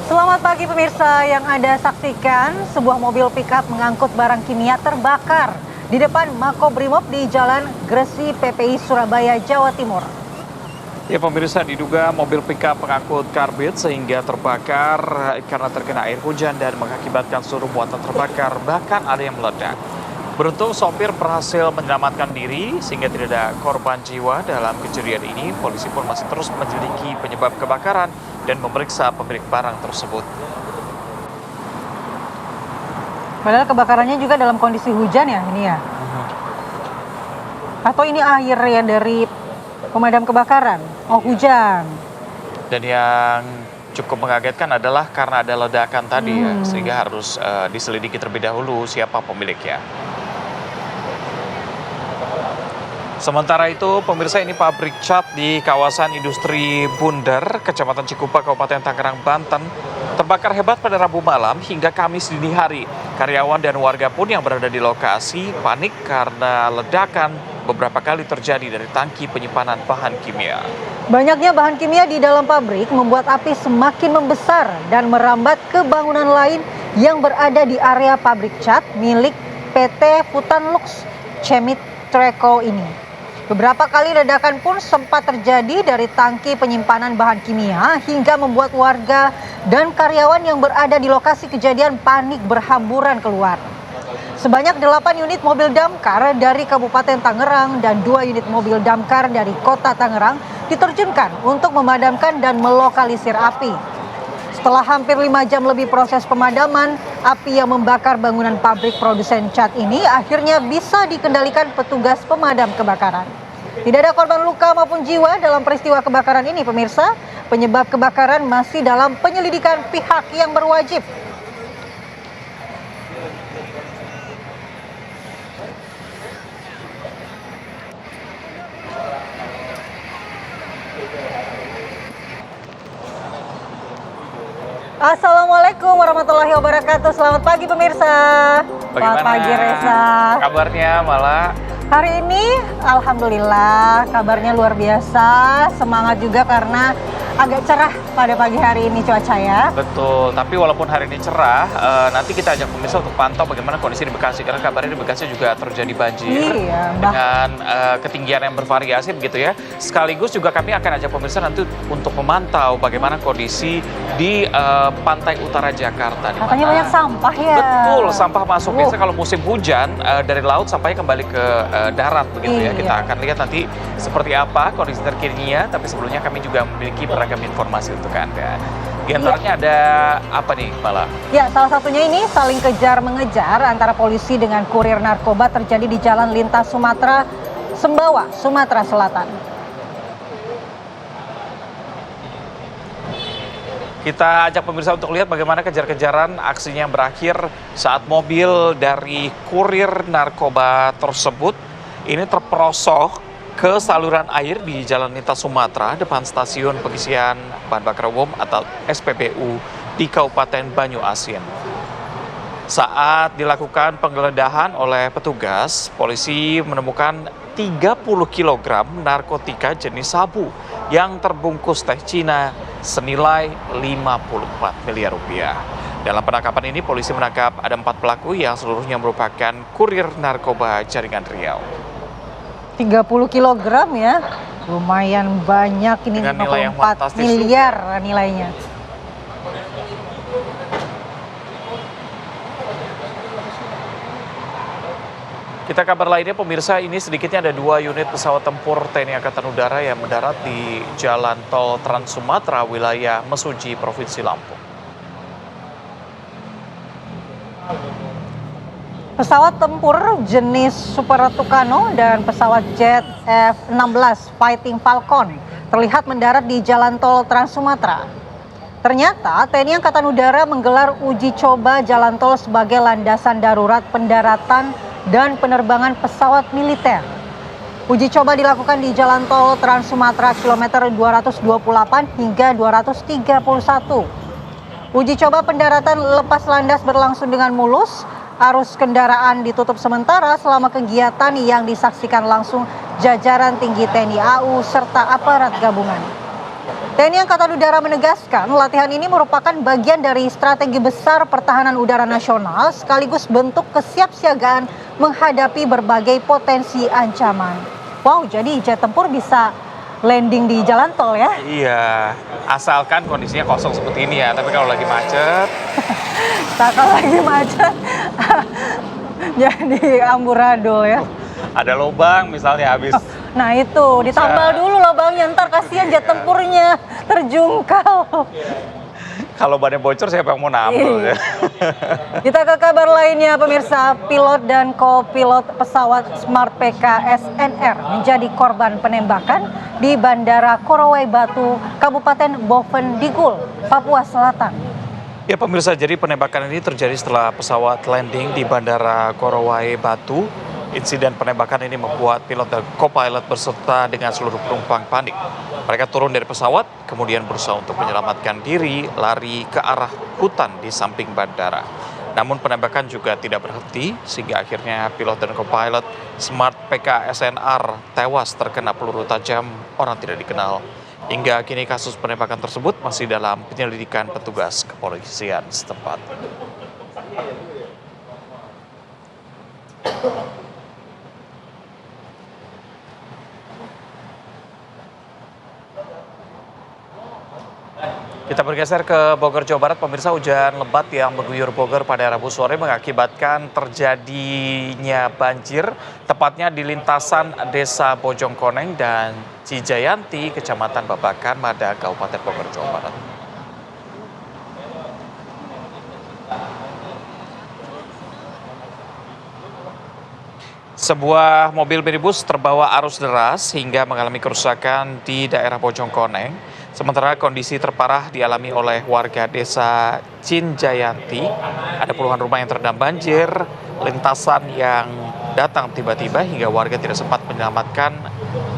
Selamat pagi pemirsa, yang Anda saksikan sebuah mobil pickup mengangkut barang kimia terbakar di depan Makobrimob di Jalan Gresi PPI Surabaya, Jawa Timur. Ya pemirsa, diduga mobil pickup pengangkut karbit sehingga terbakar karena terkena air hujan dan mengakibatkan seluruh muatan terbakar, bahkan ada yang meledak. Beruntung sopir berhasil menyelamatkan diri sehingga tidak ada korban jiwa dalam kejadian ini. Polisi pun masih terus menyelidiki penyebab kebakaran dan memeriksa pemilik barang tersebut. Padahal kebakarannya juga dalam kondisi hujan ya ini ya? Atau ini air ya dari pemadam kebakaran? Oh, hujan. Dan yang cukup mengagetkan adalah karena ada ledakan tadi ya, sehingga harus diselidiki terlebih dahulu siapa pemiliknya. Sementara itu, pemirsa, ini pabrik cat di kawasan industri Bundar, Kecamatan Cikupa, Kabupaten Tangerang, Banten, terbakar hebat pada Rabu malam hingga Kamis dini hari. Karyawan dan warga pun yang berada di lokasi panik karena ledakan beberapa kali terjadi dari tangki penyimpanan bahan kimia. Banyaknya bahan kimia di dalam pabrik membuat api semakin membesar dan merambat ke bangunan lain yang berada di area pabrik cat milik PT Futanlux Chemit Treko ini. Beberapa kali ledakan pun sempat terjadi dari tangki penyimpanan bahan kimia hingga membuat warga dan karyawan yang berada di lokasi kejadian panik berhamburan keluar. Sebanyak 8 unit mobil damkar dari Kabupaten Tangerang dan 2 unit mobil damkar dari Kota Tangerang diterjunkan untuk memadamkan dan melokalisir api. Setelah hampir 5 jam lebih proses pemadaman, api yang membakar bangunan pabrik produsen cat ini akhirnya bisa dikendalikan petugas pemadam kebakaran. Tidak ada korban luka maupun jiwa dalam peristiwa kebakaran ini, pemirsa. Penyebab kebakaran masih dalam penyelidikan pihak yang berwajib. Assalamualaikum warahmatullahi wabarakatuh. Selamat pagi pemirsa. Bagaimana? Selamat pagi Reza. Kabarnya malah? Hari ini alhamdulillah kabarnya luar biasa. Semangat juga karena agak cerah pada pagi hari ini cuaca ya. Betul, tapi walaupun hari ini cerah, nanti kita ajak pemirsa untuk pantau bagaimana kondisi di Bekasi. Karena kabarnya di Bekasi juga terjadi banjir dengan ketinggian yang bervariasi begitu ya. Sekaligus juga kami akan ajak pemirsa nanti untuk memantau bagaimana kondisi di pantai utara Jakarta. Katanya banyak sampah ya. Betul, sampah masuk. Biasanya kalau musim hujan dari laut sampahnya kembali ke darat begitu ya. Kita akan lihat nanti seperti apa kondisi terkininya. Tapi sebelumnya kami juga memiliki beragam informasi untuk Anda. Di antaranya ada apa nih, Mala? Ya, salah satunya ini saling kejar-mengejar antara polisi dengan kurir narkoba terjadi di Jalan Lintas Sumatera, Sembawa, Sumatera Selatan. Kita ajak pemirsa untuk lihat bagaimana kejar-kejaran aksinya berakhir saat mobil dari kurir narkoba tersebut ini terperosok ke saluran air di Jalan Lintas Sumatera depan stasiun pengisian bahan bakar umum atau SPBU di Kabupaten Banyuasin. Saat dilakukan penggeledahan oleh petugas, polisi menemukan 30 kg narkotika jenis sabu yang terbungkus teh Cina senilai 54 miliar rupiah. Dalam penangkapan ini, polisi menangkap ada 4 pelaku yang seluruhnya merupakan kurir narkoba jaringan Riau. 30 kg ya, lumayan banyak ini, 54 miliar nilainya. Kita kabar lainnya pemirsa, ini sedikitnya ada 2 unit pesawat tempur TNI Angkatan Udara yang mendarat di Jalan Tol Trans Sumatera wilayah Mesuji, Provinsi Lampung. Pesawat tempur jenis Super Tucano dan pesawat jet F-16 Fighting Falcon terlihat mendarat di Jalan Tol Trans Sumatera. Ternyata TNI Angkatan Udara menggelar uji coba jalan tol sebagai landasan darurat pendaratan dan penerbangan pesawat militer. Uji coba dilakukan di Jalan Tol Trans Sumatera kilometer 228 hingga 231. Uji coba pendaratan lepas landas berlangsung dengan mulus. Arus kendaraan ditutup sementara selama kegiatan yang disaksikan langsung jajaran tinggi TNI AU serta aparat gabungan. TNI Angkatan Udara menegaskan latihan ini merupakan bagian dari strategi besar pertahanan udara nasional sekaligus bentuk kesiapsiagaan menghadapi berbagai potensi ancaman. Wow, jadi jet tempur bisa landing di jalan tol ya? Iya, asalkan kondisinya kosong seperti ini ya. Tapi kalau lagi macet, Kalau lagi macet, jadi amburadul ya. ada lubang misalnya habis. Nah itu, ditambal dulu lubangnya, ntar kasihan jet tempurnya terjungkal. Kalau bannya bocor siapa yang mau nambel ya? Kita ke kabar lainnya, pemirsa. Pilot dan kopilot pesawat Smart PK-SNR menjadi korban penembakan di Bandara Korowai Batu, Kabupaten Boven Digul, Papua Selatan. Ya pemirsa, jadi penembakan ini terjadi setelah pesawat landing di Bandara Korowai Batu. Insiden penembakan ini membuat pilot dan co-pilot berserta dengan seluruh penumpang panik. Mereka turun dari pesawat, kemudian berusaha untuk menyelamatkan diri, lari ke arah hutan di samping bandara. Namun penembakan juga tidak berhenti, sehingga akhirnya pilot dan co-pilot Smart PK-SNR tewas terkena peluru tajam orang tidak dikenal. Hingga kini kasus penembakan tersebut masih dalam penyelidikan petugas kepolisian setempat. Kita bergeser ke Bogor, Jawa Barat. Pemirsa, hujan lebat yang mengguyur Bogor pada Rabu sore mengakibatkan terjadinya banjir, tepatnya di lintasan Desa Bojongkoneng dan Cijayanti, Kecamatan Babakan, Mada, Kabupaten Bogor, Jawa Barat. Sebuah mobil minibus terbawa arus deras hingga mengalami kerusakan di daerah Bojongkoneng. Sementara kondisi terparah dialami oleh warga desa Cinjayanti. Ada puluhan rumah yang terendam banjir, lintasan yang datang tiba-tiba hingga warga tidak sempat menyelamatkan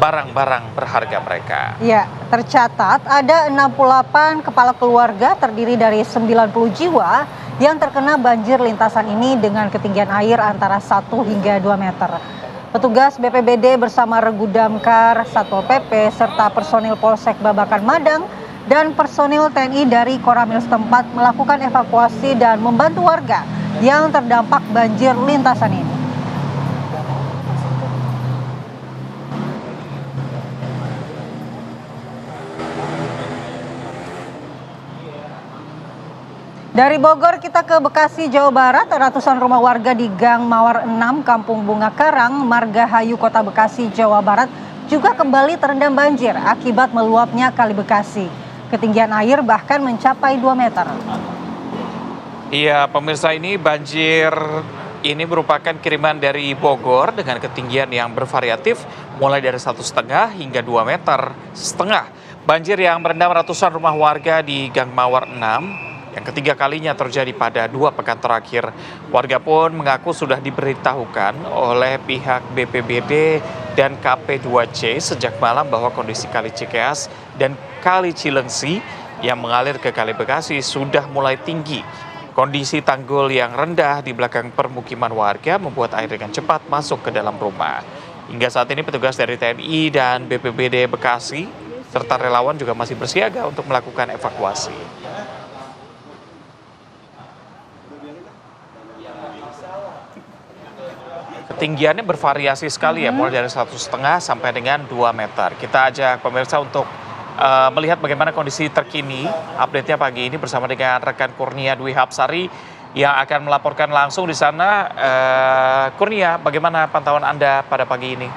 barang-barang berharga mereka. Ya, tercatat ada 68 kepala keluarga terdiri dari 90 jiwa yang terkena banjir lintasan ini dengan ketinggian air antara 1 hingga 2 meter. Petugas BPBD bersama Regu Damkar, Satpol PP, serta personil Polsek Babakan Madang dan personil TNI dari Koramil setempat melakukan evakuasi dan membantu warga yang terdampak banjir lintasan ini. Dari Bogor kita ke Bekasi, Jawa Barat. Ratusan rumah warga di Gang Mawar 6, Kampung Bunga Karang, Margahayu, Kota Bekasi, Jawa Barat juga kembali terendam banjir akibat meluapnya Kali Bekasi. Ketinggian air bahkan mencapai 2 meter. Iya, pemirsa, ini banjir ini merupakan kiriman dari Bogor dengan ketinggian yang bervariatif mulai dari 1,5 hingga 2,5 meter. Banjir yang merendam ratusan rumah warga di Gang Mawar 6 yang ketiga kalinya terjadi pada 2 pekan terakhir. Warga pun mengaku sudah diberitahukan oleh pihak BPBD dan KP2C sejak malam bahwa kondisi Kali Cikeas dan Kali Cilengsi yang mengalir ke Kali Bekasi sudah mulai tinggi. Kondisi tanggul yang rendah di belakang permukiman warga membuat air dengan cepat masuk ke dalam rumah. Hingga saat ini petugas dari TNI dan BPBD Bekasi serta relawan juga masih bersiaga untuk melakukan evakuasi. Ketinggiannya bervariasi sekali ya, mulai dari 1,5 sampai dengan 2 meter. Kita ajak pemirsa untuk melihat bagaimana kondisi terkini. Update-nya pagi ini bersama dengan rekan Kurnia Dwi Hapsari yang akan melaporkan langsung di sana. Kurnia, bagaimana pantauan Anda pada pagi ini?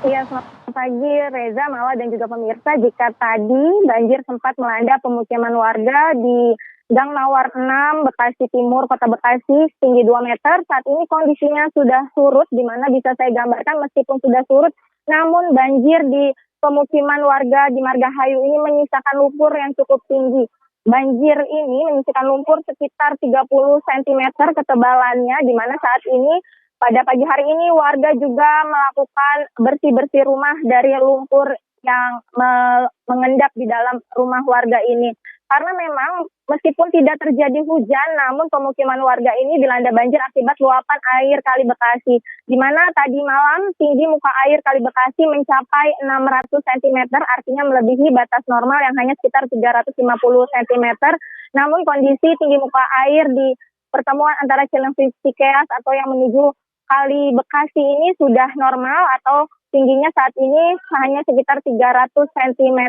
Iya, selamat pagi Reza, Mala, dan juga pemirsa. Jika tadi banjir sempat melanda pemukiman warga di Gang Mawar 6, Bekasi Timur, Kota Bekasi, setinggi 2 meter. Saat ini kondisinya sudah surut, di mana bisa saya gambarkan meskipun sudah surut, namun banjir di pemukiman warga di Margahayu ini menyisakan lumpur yang cukup tinggi. Banjir ini menyisakan lumpur sekitar 30 cm ketebalannya, di mana saat ini pada pagi hari ini warga juga melakukan bersih-bersih rumah dari lumpur yang mengendap di dalam rumah warga ini. karena memang meskipun tidak terjadi hujan, namun pemukiman warga ini dilanda banjir akibat luapan air Kali Bekasi, di mana tadi malam tinggi muka air Kali Bekasi mencapai 600 cm, artinya melebihi batas normal yang hanya sekitar 350 cm. Namun kondisi tinggi muka air di pertemuan antara Cilengsi Cikeas atau yang menuju Kali Bekasi ini sudah normal atau tingginya saat ini hanya sekitar 300 cm.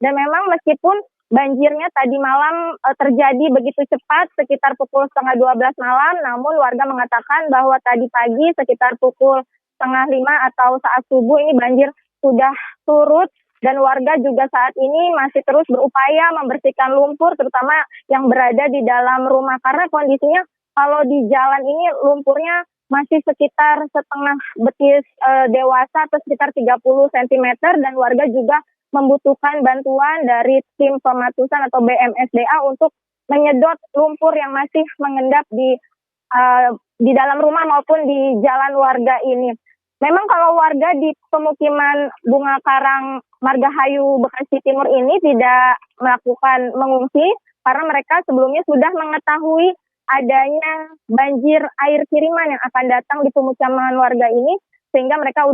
Dan memang meskipun banjirnya tadi malam terjadi begitu cepat sekitar pukul 11:30 malam, namun warga mengatakan bahwa tadi pagi sekitar pukul 4:30 atau saat subuh ini banjir sudah surut. Dan warga juga saat ini masih terus berupaya membersihkan lumpur, terutama yang berada di dalam rumah. Karena kondisinya kalau di jalan ini lumpurnya masih sekitar setengah betis dewasa atau sekitar 30 cm. Dan warga juga membutuhkan bantuan dari tim pematusan atau BMSDA untuk menyedot lumpur yang masih mengendap di dalam rumah maupun di jalan warga ini. Memang kalau warga di pemukiman Bunga Karang Margahayu Bekasi Timur ini tidak melakukan mengungsi karena mereka sebelumnya sudah mengetahui adanya banjir air kiriman yang akan datang di pemukiman warga ini, sehingga mereka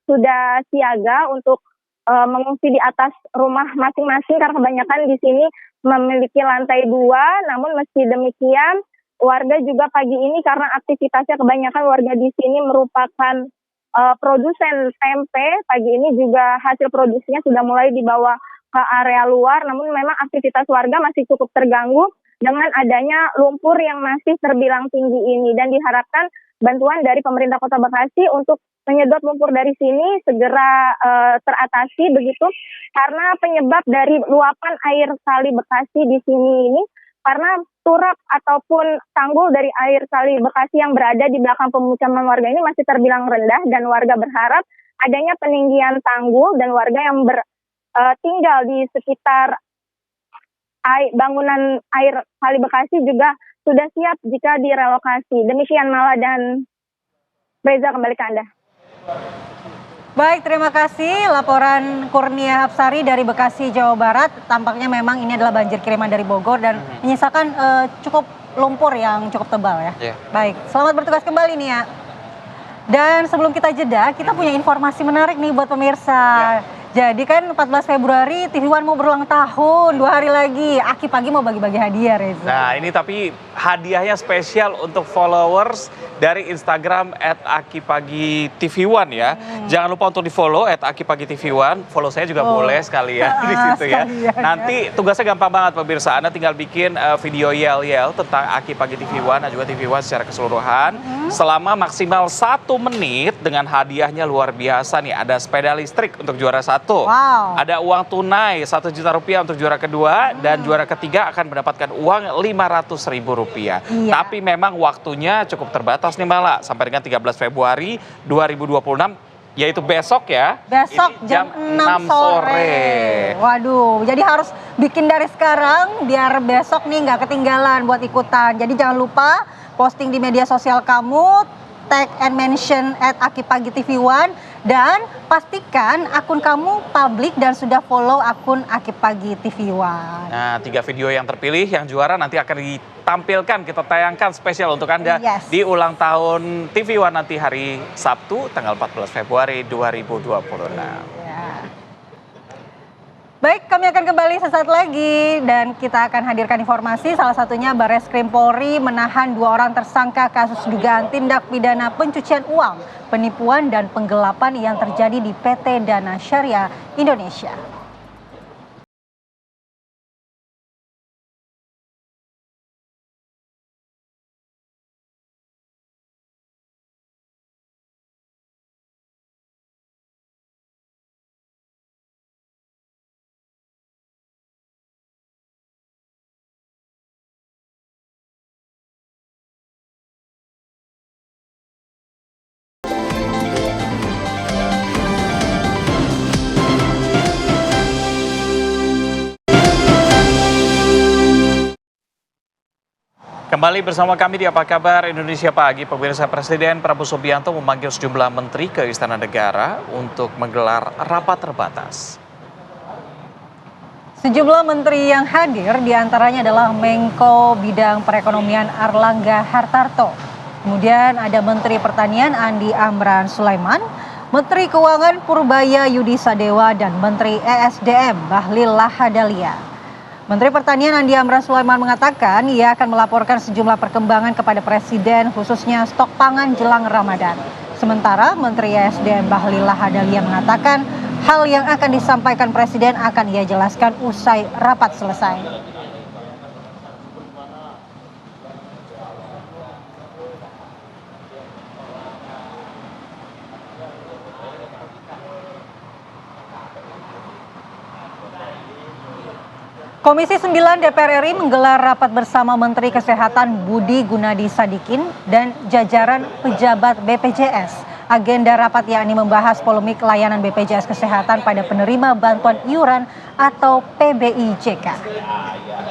sudah siaga untuk mengungsi di atas rumah masing-masing karena kebanyakan di sini memiliki lantai 2. Namun meski demikian warga juga pagi ini karena aktivitasnya kebanyakan warga di sini merupakan produsen tempe, pagi ini juga hasil produksinya sudah mulai dibawa ke area luar, namun memang aktivitas warga masih cukup terganggu dengan adanya lumpur yang masih terbilang tinggi ini, dan diharapkan bantuan dari pemerintah Kota Bekasi untuk menyedot lumpur dari sini segera teratasi begitu, karena penyebab dari luapan air Kali Bekasi di sini ini karena turap ataupun tanggul dari air Kali Bekasi yang berada di belakang pemukiman warga ini masih terbilang rendah, dan warga berharap adanya peninggian tanggul dan warga yang tinggal di sekitar bangunan air Kali Bekasi juga sudah siap jika direlokasi. Demikian Mala dan Reza, kembali ke Anda. Baik, terima kasih laporan Kurnia Hapsari dari Bekasi, Jawa Barat. Tampaknya memang ini adalah banjir kiriman dari Bogor dan menyisakan cukup lumpur yang cukup tebal ya. Baik, selamat bertugas kembali nih ya. Dan sebelum kita jeda, kita punya informasi menarik nih buat pemirsa. Jadi kan 14 Februari TV One mau berulang tahun, 2 hari lagi. Aki Pagi mau bagi-bagi hadiah, Reza. Nah ini tapi hadiahnya spesial untuk followers dari Instagram @akipagitv1 ya. Jangan lupa untuk di follow @akipagitv1. Follow saya juga boleh sekalian di situ ya. Nanti tugasnya gampang banget pemirsa. Anda tinggal bikin video yel-yel tentang Aki Pagi TV1 dan juga TV1 secara keseluruhan. Selama maksimal 1 menit dengan hadiahnya luar biasa nih. Ada sepeda listrik untuk juara 1. Wow. Ada uang tunai 1 juta rupiah untuk juara kedua, dan juara ketiga akan mendapatkan uang 500 ribu rupiah. Tapi memang waktunya cukup terbatas nih Mala, sampai dengan 13 Februari 2026, yaitu besok ya. Besok jam 6 sore. Waduh, jadi harus bikin dari sekarang biar besok nih nggak ketinggalan buat ikutan. Jadi jangan lupa posting di media sosial kamu, tag and mention @akipagitv1, dan pastikan akun kamu publik dan sudah follow akun Aki Pagi TV1. Nah, 3 video yang terpilih yang juara nanti akan ditampilkan, kita tayangkan spesial untuk Anda di ulang tahun TV1 nanti hari Sabtu tanggal 14 Februari 2026. Baik, kami akan kembali sesaat lagi dan kita akan hadirkan informasi, salah satunya Barreskrim Polri menahan 2 orang tersangka kasus dugaan tindak pidana pencucian uang, penipuan dan penggelapan yang terjadi di PT Dana Syariah Indonesia. Kembali bersama kami di Apa Kabar Indonesia Pagi. Pemirsa, Presiden Prabowo Subianto memanggil sejumlah menteri ke Istana Negara untuk menggelar rapat terbatas. Sejumlah menteri yang hadir diantaranya adalah Menko Bidang Perekonomian Airlangga Hartarto. Kemudian ada Menteri Pertanian Andi Amran Sulaiman, Menteri Keuangan Purbaya Yudi Sadewa, dan Menteri ESDM Bahlil Lahadalia. Menteri Pertanian Andi Amran Sulaiman mengatakan ia akan melaporkan sejumlah perkembangan kepada Presiden khususnya stok pangan jelang Ramadan. Sementara Menteri ESDM Bahlil Lahadalia mengatakan hal yang akan disampaikan Presiden akan ia jelaskan usai rapat selesai. Komisi 9 DPR RI menggelar rapat bersama Menteri Kesehatan Budi Gunadi Sadikin dan jajaran pejabat BPJS. Agenda rapat yakni membahas polemik layanan BPJS Kesehatan pada penerima bantuan iuran atau PBIJK.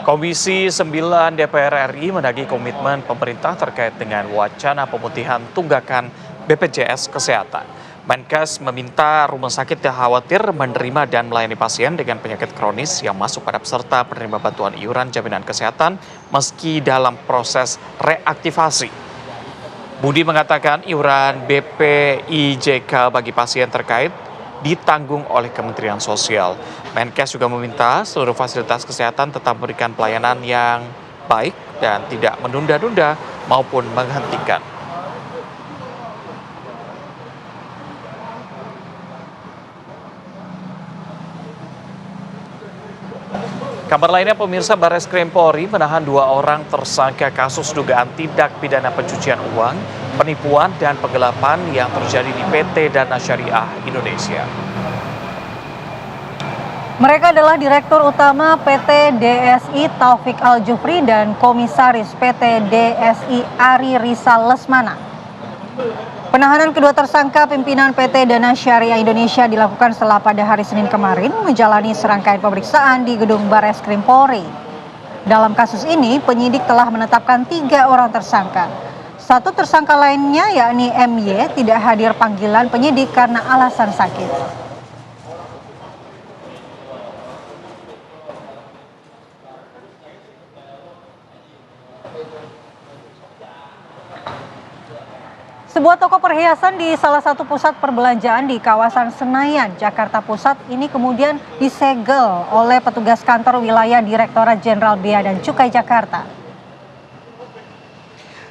Komisi 9 DPR RI menagih komitmen pemerintah terkait dengan wacana pemutihan tunggakan BPJS Kesehatan. Menkes meminta rumah sakit yang khawatir menerima dan melayani pasien dengan penyakit kronis yang masuk pada peserta penerima bantuan iuran jaminan kesehatan meski dalam proses reaktivasi. Budi mengatakan iuran BPIJK bagi pasien terkait ditanggung oleh Kementerian Sosial. Menkes juga meminta seluruh fasilitas kesehatan tetap memberikan pelayanan yang baik dan tidak menunda-nunda maupun menghentikan. Kabar lainnya, pemirsa, Barreskrim Polri menahan 2 orang tersangka kasus dugaan tindak pidana pencucian uang, penipuan, dan penggelapan yang terjadi di PT Dana Syariah Indonesia. Mereka adalah Direktur Utama PT DSI Taufik Al-Jufri dan Komisaris PT DSI Ari Rizal Lesmana. Penahanan kedua tersangka pimpinan PT Dana Syariah Indonesia dilakukan setelah pada hari Senin kemarin menjalani serangkaian pemeriksaan di gedung Barreskrim Polri. Dalam kasus ini, penyidik telah menetapkan 3 orang tersangka. Satu tersangka lainnya yakni MY tidak hadir panggilan penyidik karena alasan sakit. Sebuah toko perhiasan di salah satu pusat perbelanjaan di kawasan Senayan, Jakarta Pusat ini kemudian disegel oleh petugas kantor wilayah Direktorat Jenderal Bea dan Cukai Jakarta.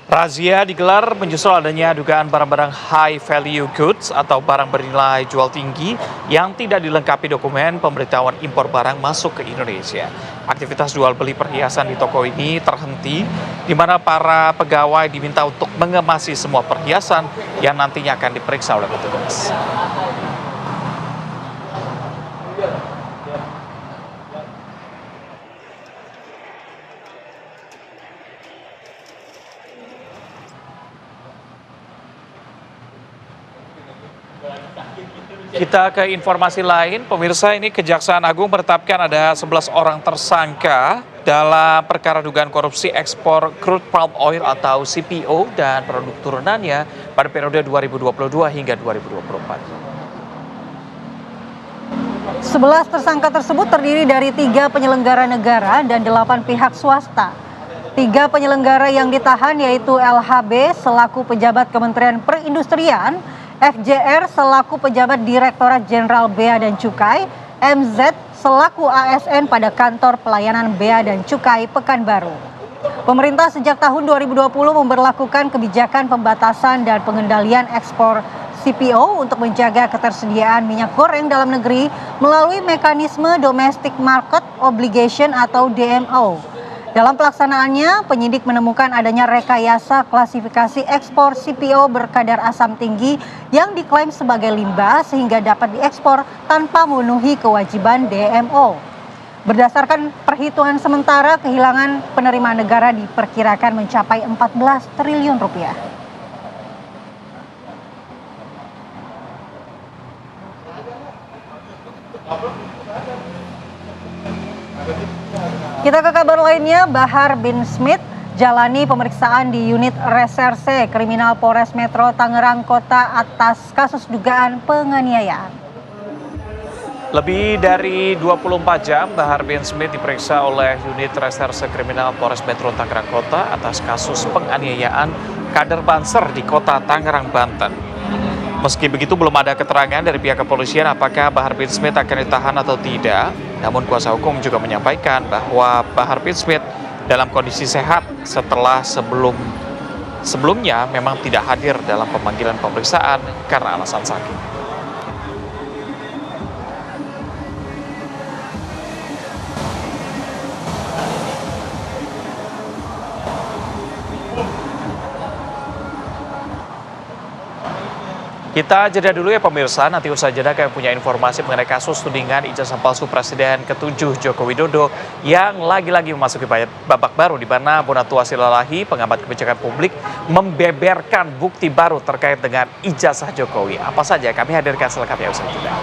Razia digelar menyusul adanya dugaan barang-barang high value goods atau barang bernilai jual tinggi yang tidak dilengkapi dokumen pemberitahuan impor barang masuk ke Indonesia. Aktivitas jual beli perhiasan di toko ini terhenti, di mana para pegawai diminta untuk mengemasi semua perhiasan yang nantinya akan diperiksa oleh petugas. Kita ke informasi lain, pemirsa, ini Kejaksaan Agung menetapkan ada 11 orang tersangka dalam perkara dugaan korupsi ekspor crude palm oil atau CPO dan produk turunannya pada periode 2022 hingga 2024. 11 tersangka tersebut terdiri dari 3 penyelenggara negara dan 8 pihak swasta. 3 penyelenggara yang ditahan yaitu LHB selaku pejabat Kementerian Perindustrian, FJR selaku pejabat Direktorat Jenderal Bea dan Cukai, MZ selaku ASN pada Kantor Pelayanan Bea dan Cukai Pekanbaru. Pemerintah sejak tahun 2020 memberlakukan kebijakan pembatasan dan pengendalian ekspor CPO untuk menjaga ketersediaan minyak goreng dalam negeri melalui mekanisme Domestic Market Obligation atau DMO. Dalam pelaksanaannya, penyidik menemukan adanya rekayasa klasifikasi ekspor CPO berkadar asam tinggi yang diklaim sebagai limbah sehingga dapat diekspor tanpa memenuhi kewajiban DMO. Berdasarkan perhitungan sementara, kehilangan penerimaan negara diperkirakan mencapai 14 triliun rupiah. Kita ke kabar lainnya, Bahar bin Smith jalani pemeriksaan di unit reserse kriminal Polres Metro Tangerang Kota atas kasus dugaan penganiayaan. Lebih dari 24 jam, Bahar bin Smith diperiksa oleh unit reserse kriminal Polres Metro Tangerang Kota atas kasus penganiayaan kader Banser di kota Tangerang, Banten. Meski begitu, belum ada keterangan dari pihak kepolisian apakah Bahar bin Smith akan ditahan atau tidak. Namun kuasa hukum juga menyampaikan bahwa Bahar bin Smith dalam kondisi sehat setelah sebelumnya memang tidak hadir dalam pemanggilan pemeriksaan karena alasan sakit. Kita jeda dulu ya pemirsa, nanti usai jeda kami punya informasi mengenai kasus tudingan ijazah palsu Presiden ke-7 Joko Widodo yang lagi-lagi memasuki babak baru di mana Bonatua Silalahi, pengamat kebijakan publik, membeberkan bukti baru terkait dengan ijazah Jokowi. Apa saja kami hadirkan selengkapnya usai jeda.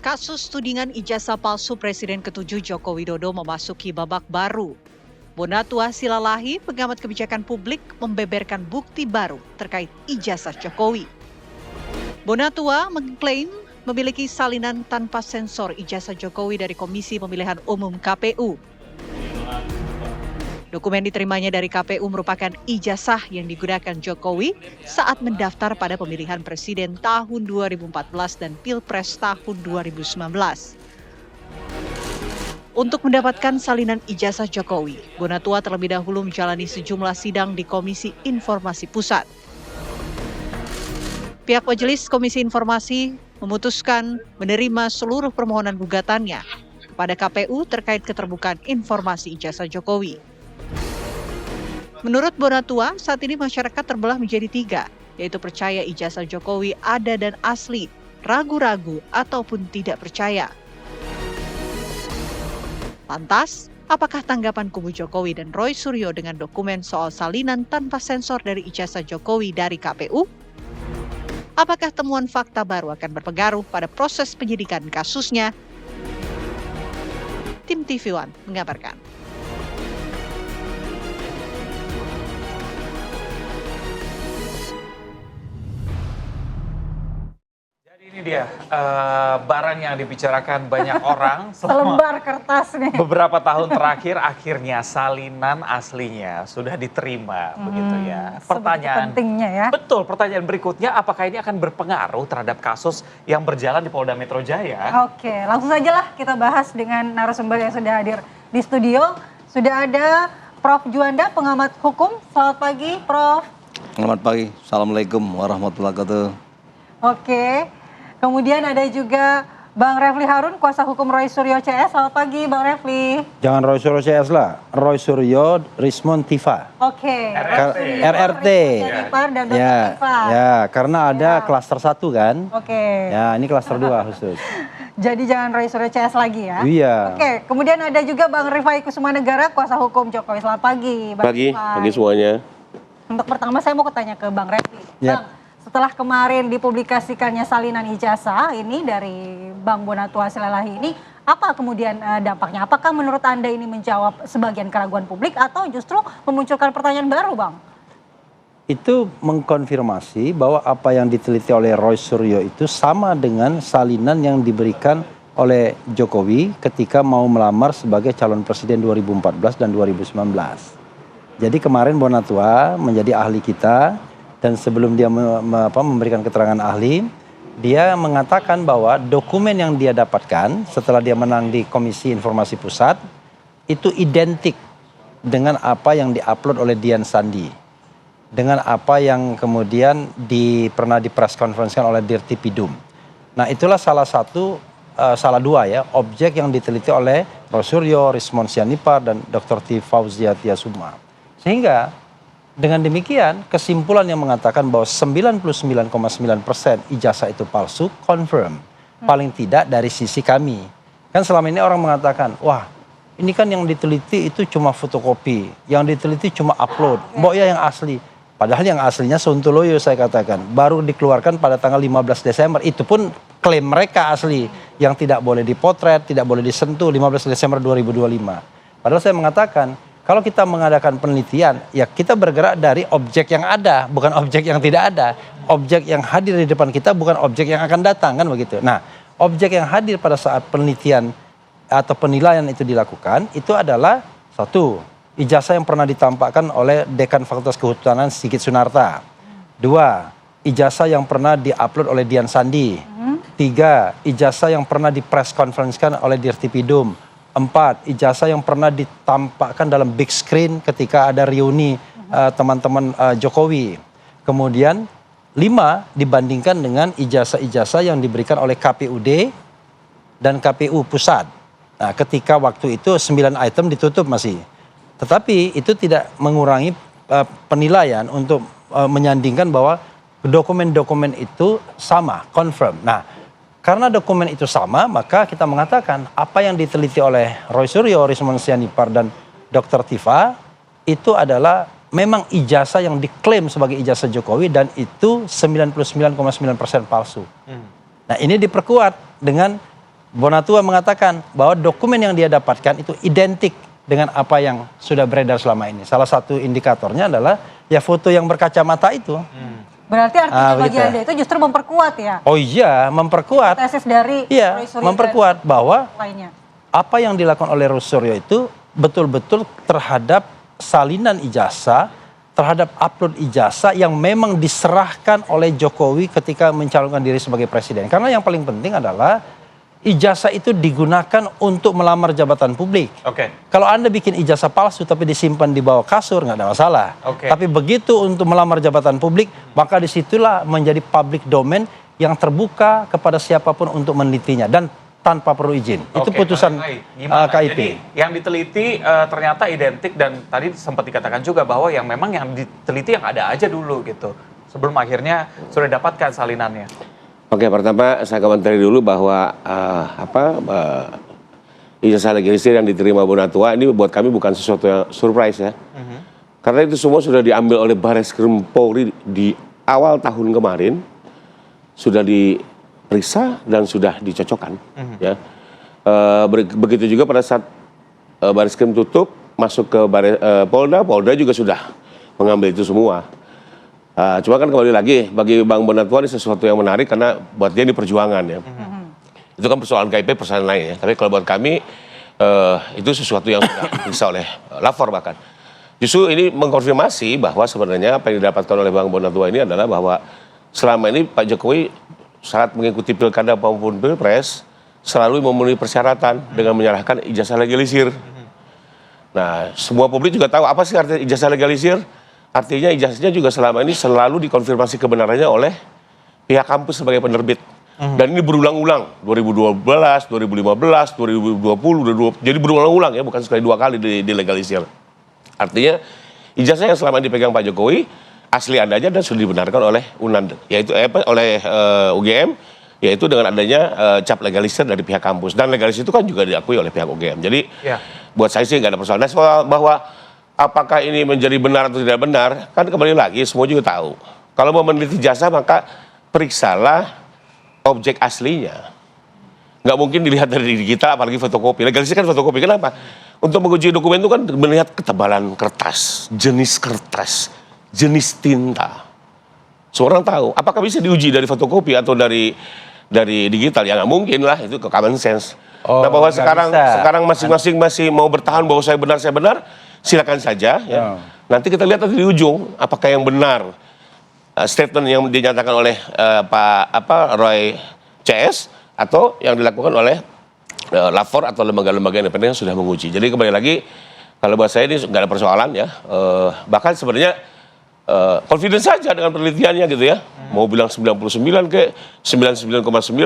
Kasus tudingan ijazah palsu Presiden ke-7 Joko Widodo memasuki babak baru. Bonatua Silalahi, pengamat kebijakan publik, membeberkan bukti baru terkait ijazah Jokowi. Bonatua mengklaim memiliki salinan tanpa sensor ijazah Jokowi dari Komisi Pemilihan Umum KPU. Dokumen diterimanya dari KPU merupakan ijazah yang digunakan Jokowi saat mendaftar pada pemilihan presiden tahun 2014 dan Pilpres tahun 2019. Untuk mendapatkan salinan ijazah Jokowi, Bonatua terlebih dahulu menjalani sejumlah sidang di Komisi Informasi Pusat. Pihak Majelis Komisi Informasi memutuskan menerima seluruh permohonan gugatannya kepada KPU terkait keterbukaan informasi ijazah Jokowi. Menurut Bonatua, saat ini masyarakat terbelah menjadi 3, yaitu percaya ijazah Jokowi ada dan asli, ragu-ragu, ataupun tidak percaya. Lantas, apakah tanggapan kubu Jokowi dan Roy Suryo dengan dokumen soal salinan tanpa sensor dari ijazah Jokowi dari KPU? Apakah temuan fakta baru akan berpengaruh pada proses penyidikan kasusnya? Tim TV One mengabarkan. Ini dia barang yang dibicarakan banyak orang Selembar kertas nih. beberapa tahun terakhir, akhirnya salinan aslinya sudah diterima, begitu ya. Pertanyaan pentingnya ya. Betul, pertanyaan berikutnya, apakah ini akan berpengaruh terhadap kasus yang berjalan di Polda Metro Jaya? Oke, langsung saja lah kita bahas dengan narasumber yang sudah hadir di studio. Sudah ada Prof. Juanda, pengamat hukum. Selamat pagi, Prof. Selamat pagi, Assalamualaikum warahmatullahi wabarakatuh. Oke, kemudian ada juga Bang Refli Harun, kuasa hukum Roy Suryo CS. Selamat pagi, Bang Refli. Jangan Roy Suryo CS lah, Roy Suryo Rismon Tifa. Oke, RRT. dan Ya, Tifa. ya, karena ada klaster 1 kan. Oke. Ya, ini klaster 2 khusus. Jadi jangan Roy Suryo CS lagi ya. Iya. Oke, kemudian ada juga Bang Rifai Kusumanegara, kuasa hukum Jokowi. Selamat pagi, Bang Pagi Rifai. semuanya. Untuk pertama saya mau tanya ke Bang Refli. Yep. Bang, setelah kemarin dipublikasikannya salinan ijazah ini dari Bang Bonatua Silalahi ini, apa kemudian dampaknya? Apakah menurut Anda ini menjawab sebagian keraguan publik atau justru memunculkan pertanyaan baru, Bang? Itu mengkonfirmasi bahwa apa yang diteliti oleh Roy Suryo itu sama dengan salinan yang diberikan oleh Jokowi ketika mau melamar sebagai calon presiden 2014 dan 2019. Jadi kemarin Bonatua menjadi ahli kita, dan sebelum dia memberikan keterangan ahli, dia mengatakan bahwa dokumen yang dia dapatkan setelah dia menang di Komisi Informasi Pusat itu identik dengan apa yang diupload oleh Dian Sandi, dengan apa yang kemudian pernah di press conference-kan oleh Dirti Pidum. Nah, itulah salah dua ya objek yang diteliti oleh Roy Suryo, Rismond Sianipar, dan Dr. T. Fauzia Tiasuma. Sehingga dengan demikian kesimpulan yang mengatakan bahwa 99,9% ijazah itu palsu confirm. Paling tidak dari sisi kami. Kan selama ini orang mengatakan, wah ini kan yang diteliti itu cuma fotokopi, yang diteliti cuma upload, mbok ya yang asli. Padahal yang aslinya Sontoloyo saya katakan, baru dikeluarkan pada tanggal 15 Desember. Itu pun klaim mereka asli, yang tidak boleh dipotret, tidak boleh disentuh 15 Desember 2025. Padahal saya mengatakan, kalau kita mengadakan penelitian, ya kita bergerak dari objek yang ada, bukan objek yang tidak ada. Objek yang hadir di depan kita bukan objek yang akan datang, kan begitu. Nah, objek yang hadir pada saat penelitian atau penilaian itu dilakukan, itu adalah satu, ijazah yang pernah ditampakkan oleh Dekan Fakultas Kehutanan Sigit Sunarta. Dua, ijazah yang pernah diupload oleh Dian Sandi. Tiga, ijazah yang pernah di press conference-kan oleh Dirti Pidum. Empat, ijazah yang pernah ditampakkan dalam big screen ketika ada reuni teman-teman Jokowi. Kemudian, lima, dibandingkan dengan ijazah-ijazah yang diberikan oleh KPUD dan KPU Pusat. Nah, ketika waktu itu 9 item ditutup masih. Tetapi itu tidak mengurangi penilaian untuk menyandingkan bahwa dokumen-dokumen itu sama, confirm. Nah, karena dokumen itu sama, maka kita mengatakan apa yang diteliti oleh Roy Suryo, Rismond Sianipar, dan Dr. Tifa itu adalah memang ijazah yang diklaim sebagai ijazah Jokowi dan itu 99,9% palsu. Nah, ini diperkuat dengan Bonatua mengatakan bahwa dokumen yang dia dapatkan itu identik dengan apa yang sudah beredar selama ini. Salah satu indikatornya adalah ya foto yang berkacamata itu. Berarti artinya bagi begitu. Anda itu justru memperkuat ya? Oh iya, memperkuat. Tesis dari Roy Suryo memperkuat bahwa lainnya. apa yang dilakukan oleh Roy Suryo itu betul-betul terhadap salinan ijazah, terhadap upload ijazah yang memang diserahkan oleh Jokowi ketika mencalonkan diri sebagai presiden. Karena yang paling penting adalah ijazah itu digunakan untuk melamar jabatan publik. Oke. Kalau Anda bikin ijazah palsu tapi disimpan di bawah kasur nggak ada masalah. Oke. Tapi begitu untuk melamar jabatan publik, maka disitulah menjadi public domain yang terbuka kepada siapapun untuk menelitinya dan tanpa perlu izin. Itu Oke, putusan gimana? KIP. Jadi yang diteliti ternyata identik dan tadi sempat dikatakan juga bahwa yang memang yang diteliti yang ada aja dulu gitu. Sebelum akhirnya sudah dapatkan salinannya. Oke, pertama saya komentari dulu bahwa ijazah legalisir yang diterima Bonatua ini buat kami bukan sesuatu yang surprise ya. Karena itu semua sudah diambil oleh Barreskrim Polri di awal tahun kemarin, sudah diperiksa dan sudah dicocokkan. Ya. Begitu juga pada saat Barreskrim tutup, masuk ke Polda juga sudah mengambil itu semua. Cuma kan kembali lagi, bagi Bang Bonatua ini sesuatu yang menarik karena buat dia ini perjuangan ya. Itu kan persoalan KIP, persoalan lain ya. Tapi kalau buat kami, itu sesuatu yang sudah diperiksa oleh lapor bahkan. Justru ini mengkonfirmasi bahwa sebenarnya apa yang didapatkan oleh Bang Bonatua ini adalah bahwa selama ini Pak Jokowi saat mengikuti pilkada maupun pilpres, selalu memenuhi persyaratan dengan menyerahkan ijazah legalisir. Nah, semua publik juga tahu apa sih arti ijazah legalisir? Artinya ijazahnya juga selama ini selalu dikonfirmasi kebenarannya oleh pihak kampus sebagai penerbit. Dan ini berulang-ulang, 2012, 2015, 2020, jadi berulang-ulang ya, bukan sekali 2 kali dilegalisir. Artinya ijazah yang selama ini dipegang Pak Jokowi, asli adanya dan sudah dibenarkan oleh UNAD, yaitu oleh UGM, yaitu dengan adanya cap legalisir dari pihak kampus. Dan legalisir itu kan juga diakui oleh pihak UGM. Jadi buat saya sih nggak ada persoalan. Nah, soal bahwa apakah ini menjadi benar atau tidak benar, kan kembali lagi semua juga tahu. Kalau mau meneliti jasa maka periksalah objek aslinya. Nggak mungkin dilihat dari digital apalagi fotokopi. Legalisir kan fotokopi, kenapa? Untuk menguji dokumen itu kan melihat ketebalan kertas, jenis tinta. Seorang tahu, apakah bisa diuji dari fotokopi atau dari digital? Ya nggak mungkin lah, itu ke common sense. Nah bahwa sekarang masing-masing masih mau bertahan bahwa saya benar, silakan saja ya. Nanti kita lihat nanti di ujung apakah yang benar statement yang dinyatakan oleh Roy CS atau yang dilakukan oleh lapor atau lembaga-lembaga independen yang sudah menguji. Jadi kembali lagi, kalau buat saya ini nggak ada persoalan ya. Bahkan sebenarnya confidence saja dengan penelitiannya gitu ya. Mau bilang 99 ke 99,9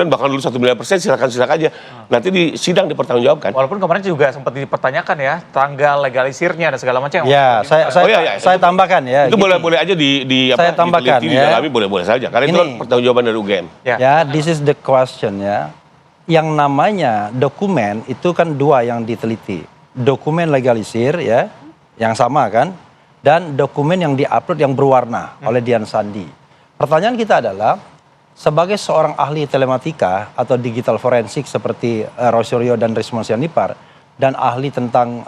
bahkan dulu 1 miliar %, silakan aja. Nanti di sidang dipertanggungjawabkan. Walaupun kemarin juga sempat dipertanyakan ya tanggal legalisirnya dan segala macam. Ya, saya tambahkan ya. Itu boleh aja saya tambahkan ya. Didalami boleh saja. Karena itu kan pertanggungjawaban dari UGM. Ya, this is the question ya. Yang namanya dokumen itu kan dua yang diteliti. Dokumen legalisir ya, yang sama kan, dan dokumen yang diupload yang berwarna oleh Dian Sandi. Pertanyaan kita adalah, sebagai seorang ahli telematika atau digital forensik seperti Roy Suryo dan Rismon Sianipar, dan ahli tentang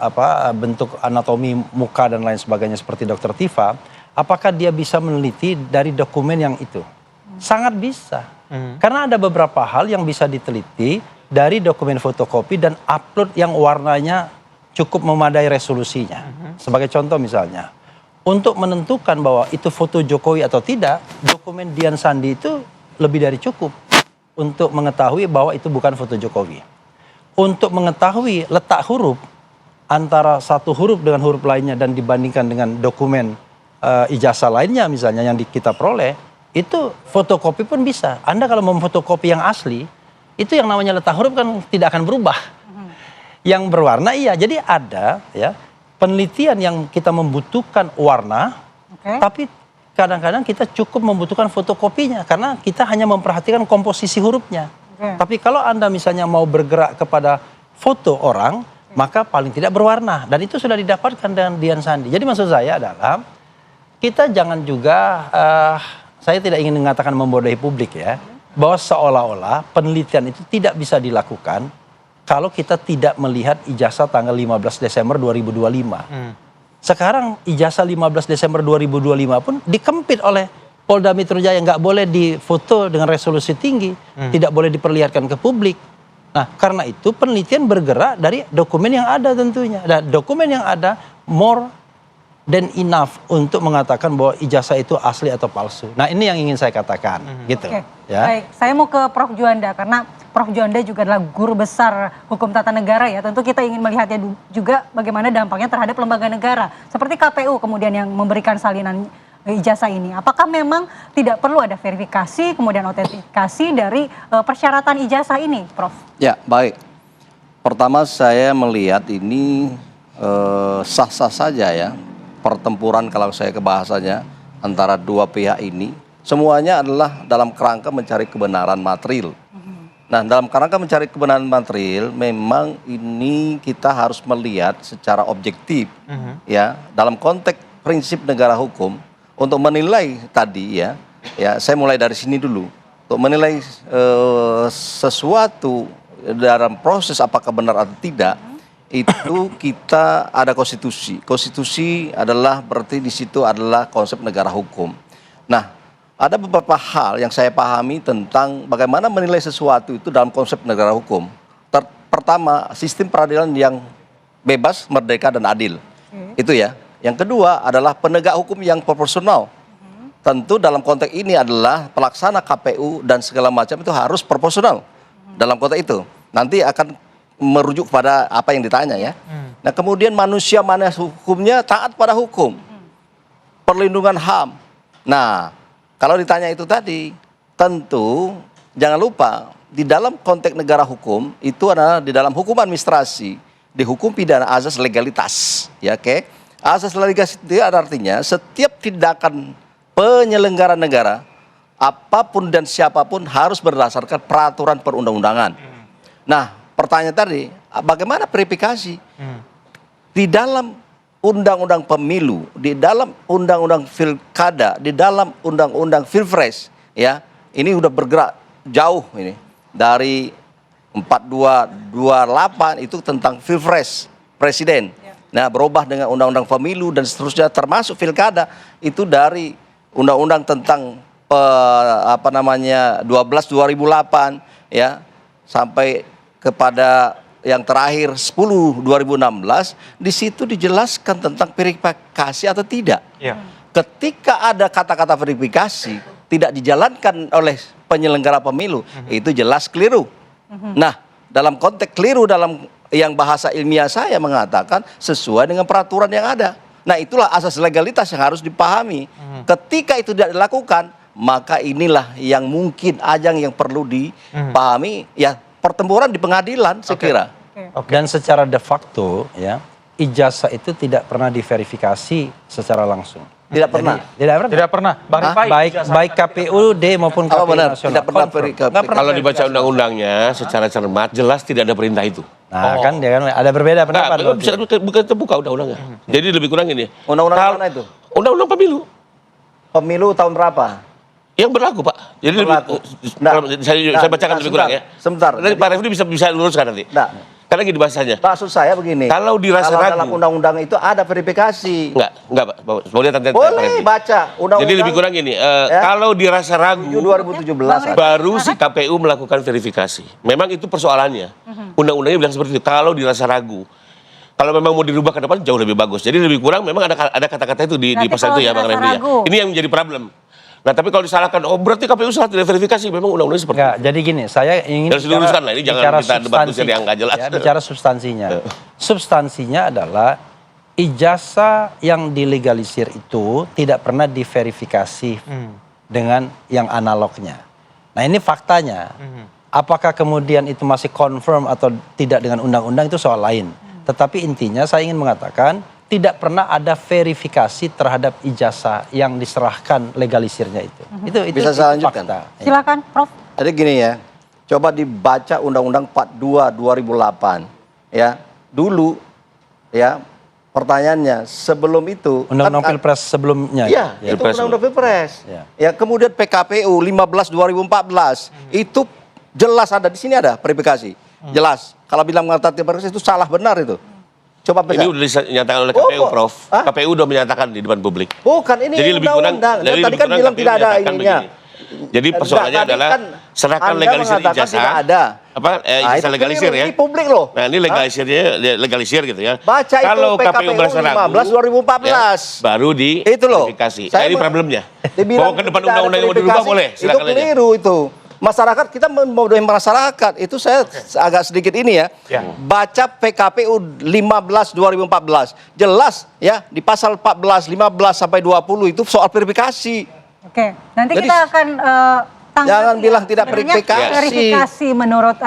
bentuk anatomi muka dan lain sebagainya seperti Dr. Tifa, apakah dia bisa meneliti dari dokumen yang itu? Sangat bisa. Karena ada beberapa hal yang bisa diteliti dari dokumen fotokopi dan upload yang warnanya cukup memadai resolusinya. Sebagai contoh misalnya, untuk menentukan bahwa itu foto Jokowi atau tidak, dokumen Dian Sandi itu lebih dari cukup untuk mengetahui bahwa itu bukan foto Jokowi. Untuk mengetahui letak huruf antara satu huruf dengan huruf lainnya dan dibandingkan dengan dokumen ijazah lainnya misalnya yang kita peroleh, itu fotokopi pun bisa. Anda kalau mau fotokopi yang asli, itu yang namanya letak huruf kan tidak akan berubah. Yang berwarna iya. Jadi ada ya penelitian yang kita membutuhkan warna, tapi kadang-kadang kita cukup membutuhkan fotokopinya karena kita hanya memperhatikan komposisi hurufnya. Tapi kalau Anda misalnya mau bergerak kepada foto orang, maka paling tidak berwarna, dan itu sudah didapatkan dengan Dian Sandi. Jadi maksud saya adalah kita jangan juga saya tidak ingin mengatakan membodohi publik ya, bahwa seolah-olah penelitian itu tidak bisa dilakukan kalau kita tidak melihat ijazah tanggal 15 Desember 2025. Sekarang ijazah 15 Desember 2025 pun dikempit oleh Polda Metro Jaya, nggak boleh difoto dengan resolusi tinggi, tidak boleh diperlihatkan ke publik. Nah, karena itu penelitian bergerak dari dokumen yang ada tentunya. Dan dokumen yang ada more dan enough untuk mengatakan bahwa ijazah itu asli atau palsu. Nah, ini yang ingin saya katakan, gitu. Ya. Baik, saya mau ke Prof. Juanda karena Prof. Juanda juga adalah guru besar hukum tata negara ya. Tentu kita ingin melihatnya juga bagaimana dampaknya terhadap lembaga negara. Seperti KPU kemudian yang memberikan salinan ijazah ini. Apakah memang tidak perlu ada verifikasi kemudian autentikasi dari persyaratan ijazah ini, Prof? Ya, baik. Pertama saya melihat ini sah-sah saja ya. Pertempuran kalau saya ke bahasanya antara dua pihak ini semuanya adalah dalam kerangka mencari kebenaran material. Nah, dalam kerangka mencari kebenaran material memang ini kita harus melihat secara objektif ya, dalam konteks prinsip negara hukum untuk menilai tadi ya saya mulai dari sini dulu untuk menilai sesuatu dalam proses apakah benar atau tidak. Itu kita ada konstitusi. Konstitusi adalah berarti di situ adalah konsep negara hukum. Nah, ada beberapa hal yang saya pahami tentang bagaimana menilai sesuatu itu dalam konsep negara hukum. Pertama, sistem peradilan yang bebas, merdeka, dan adil. Itu ya. Yang kedua adalah penegak hukum yang proporsional. Tentu dalam konteks ini adalah pelaksana KPU dan segala macam itu harus proporsional. Dalam konteks itu. Nanti akan merujuk pada apa yang ditanya ya. Nah, kemudian manusia mana hukumnya taat pada hukum. Perlindungan HAM. Nah, kalau ditanya itu tadi, tentu jangan lupa di dalam konteks negara hukum itu adalah di dalam hukum administrasi, di hukum pidana azas legalitas, ya oke. Azas legalitas itu artinya setiap tindakan penyelenggara negara apapun dan siapapun harus berdasarkan peraturan perundang-undangan. Nah, pertanyaan tadi, bagaimana verifikasi? Di dalam undang-undang pemilu, di dalam undang-undang pilkada, di dalam undang-undang pilpres, ya, ini udah bergerak jauh ini dari 4228 itu tentang pilpres presiden. Nah, berubah dengan undang-undang pemilu dan seterusnya termasuk pilkada itu dari undang-undang tentang 12 2008 ya sampai kepada yang terakhir 10 2016 di situ dijelaskan tentang verifikasi atau tidak. ketika ada kata-kata verifikasi tidak dijalankan oleh penyelenggara pemilu, itu jelas keliru. Nah, dalam konteks keliru dalam yang bahasa ilmiah saya mengatakan sesuai dengan peraturan yang ada. Nah, itulah asas legalitas yang harus dipahami. Ketika itu tidak dilakukan, maka inilah yang mungkin ajang yang perlu dipahami, ya pertempuran di pengadilan saya kira. Dan secara de facto ya, ijazah itu tidak pernah diverifikasi secara langsung. Tidak pernah. Tidak pernah. Bang Rifai, Baik KPUD maupun Oh, KPU benar. nasional. Tidak pernah Confirm. verifikasi. Nggak pernah Kalau dibaca verifikasi. undang-undangnya secara cermat, jelas tidak ada perintah itu. Nah, kan dia kan ada berbeda pendapat. Nah, bisa bukan terbuka undang-undangnya. Jadi lebih kurang ini. Undang-undang mana itu? Undang-undang pemilu Pemilu tahun berapa? yang berlaku, Pak. Jadi Berlaku. kalau saya bacakan lebih kurang ya. Sebentar. Nanti Pak Refli bisa luruskan nanti. Nah, Karena gini bahasanya. maksud saya begini. Kalau dirasa ragu. dalam undang-undang itu ada verifikasi. Enggak, Pak. Boleh tante. Boleh baca undang-undang. Jadi lebih kurang gini, kalau dirasa ragu 2017. baru si KPU melakukan verifikasi. Memang itu persoalannya. Undang-undangnya bilang seperti itu. Kalau dirasa ragu. Kalau memang mau dirubah ke depan jauh lebih bagus. Jadi lebih kurang memang ada kata-kata itu di Berarti pasal kalau itu ya Bang dirasa Refli ya. ragu. Ini yang menjadi problem. Nah, tapi kalau disalahkan, oh berarti KPU salah tidak verifikasi, memang undang-undangnya seperti Enggak, itu. jadi gini, saya ingin Harus diluruskan lah, ini jangan bicara kita debat substansi, kusir yang nggak jelas. ya, bicara substansinya. Substansinya adalah ijazah yang dilegalisir itu tidak pernah diverifikasi dengan yang analognya. Nah, ini faktanya. Apakah kemudian itu masih confirm atau tidak dengan undang-undang itu soal lain. Tetapi intinya saya ingin mengatakan tidak pernah ada verifikasi terhadap ijazah yang diserahkan legalisirnya itu. Itu Bisa saya lanjutkan? fakta. Ya. Silakan, Prof. Jadi gini ya, coba dibaca Undang-Undang 42 2008 ya. Dulu ya, pertanyaannya sebelum itu Undang-Undang kan- Pilpres sebelumnya. Iya, ya. itu Pilpres Undang-Undang Pilpres. Ya. Ya, kemudian PKPU 15 2014 itu jelas ada di sini ada verifikasi. Jelas. Kalau bilang mengatakan verifikasi itu salah benar itu. Coba baca. Ini udah dinyatakan oleh KPU, Oh, Prof. hah? KPU udah menyatakan di depan publik. Bukan ini Jadi lebih kurang, undang-undang. jadi Tadi lebih kan kurang bilang KPU tidak ada menyatakan ininya. begini. Jadi persoalannya Tadi adalah kan serahkan Anda legalisir mengatakan ijazah. tidak ada. Apa? Nah, Ijazah itu legalisir keliru. ya. Ini publik loh. Nah, ini legalisir gitu ya. Baca itu Kalau KPU PKPU merasa ragu, 15 2014. ya, baru di Itu loh. verifikasi. Saya Nah, ini mau- problemnya. Dibilang Bahwa ke depan tidak ada undang-undang yang mau dirubah verifikasi, boleh. Itu Silakan aja. keliru itu. Masyarakat kita membodohi masyarakat. Itu saya agak sedikit ini ya. Ya. Baca PKPU 15 2014. Jelas ya di pasal 14, 15 sampai 20 itu soal verifikasi. Oke, nanti Jadi, kita akan tanggapi jangan ya. bilang tidak Sebenarnya verifikasi. verifikasi menurut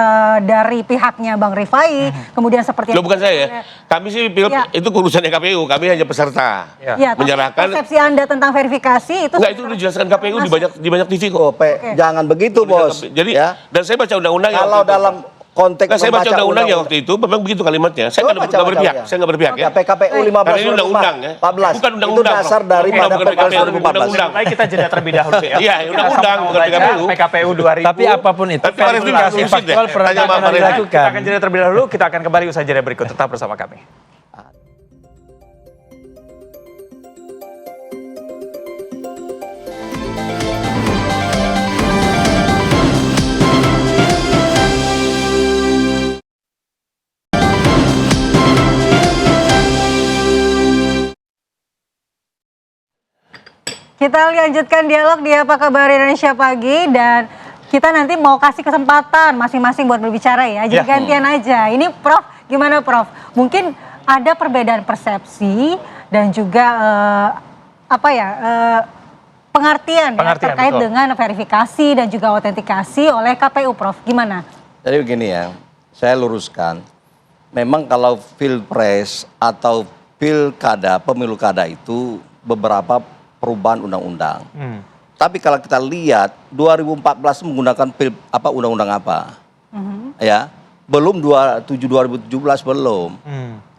dari pihaknya Bang Rifai, kemudian seperti Loh bukan saya ya. Kami sih Ya. itu urusannya KPU, kami hanya peserta. Ya, tapi Menyerahkan. persepsi Anda tentang verifikasi itu Enggak, itu udah dijelaskan KPU di banyak TV kok. Oh, jangan begitu, Bos. Jadi ya. dan saya baca undang-undangnya. Kalau waktu itu. dalam konteks Nah, saya baca membaca undang-undangnya waktu itu, memang begitu kalimatnya. Saya Coba nggak berpihak, baca. saya nggak berpihak ya. PKPU 15 Karena ini undang-undang ya. 14. Bukan Itu undang-undang, dasar Prof. dari Bukan pada PKPU, PKPU 2014. undang-undang. Baik, kita jeda terlebih dahulu ya. Iya, Kita undang-undang, sama-sama bukan membaca PKPU. PKPU 2000. Tapi apapun itu, Tapi Pak Refli verifikasi nggak ngurusin faktual deh. pernah Tanya Pak Refli. dilakukan. Kita akan jeda terlebih dahulu, kita akan kembali usai jeda berikut. Tetap bersama kami. Kita lanjutkan dialog di Apa Kabar Indonesia Pagi dan kita nanti mau kasih kesempatan masing-masing buat berbicara ya. Jadi Ya. gantian aja. Ini Prof, gimana Prof? Mungkin ada perbedaan persepsi dan juga pengertian ya, terkait betul. dengan verifikasi dan juga autentikasi oleh KPU, Prof. Gimana? Jadi begini ya, saya luruskan. Memang kalau pilpres atau pilkada, pemilu kada itu beberapa perubahan undang-undang. Tapi kalau kita lihat 2014 menggunakan undang-undang apa? Ya, belum 2017 belum.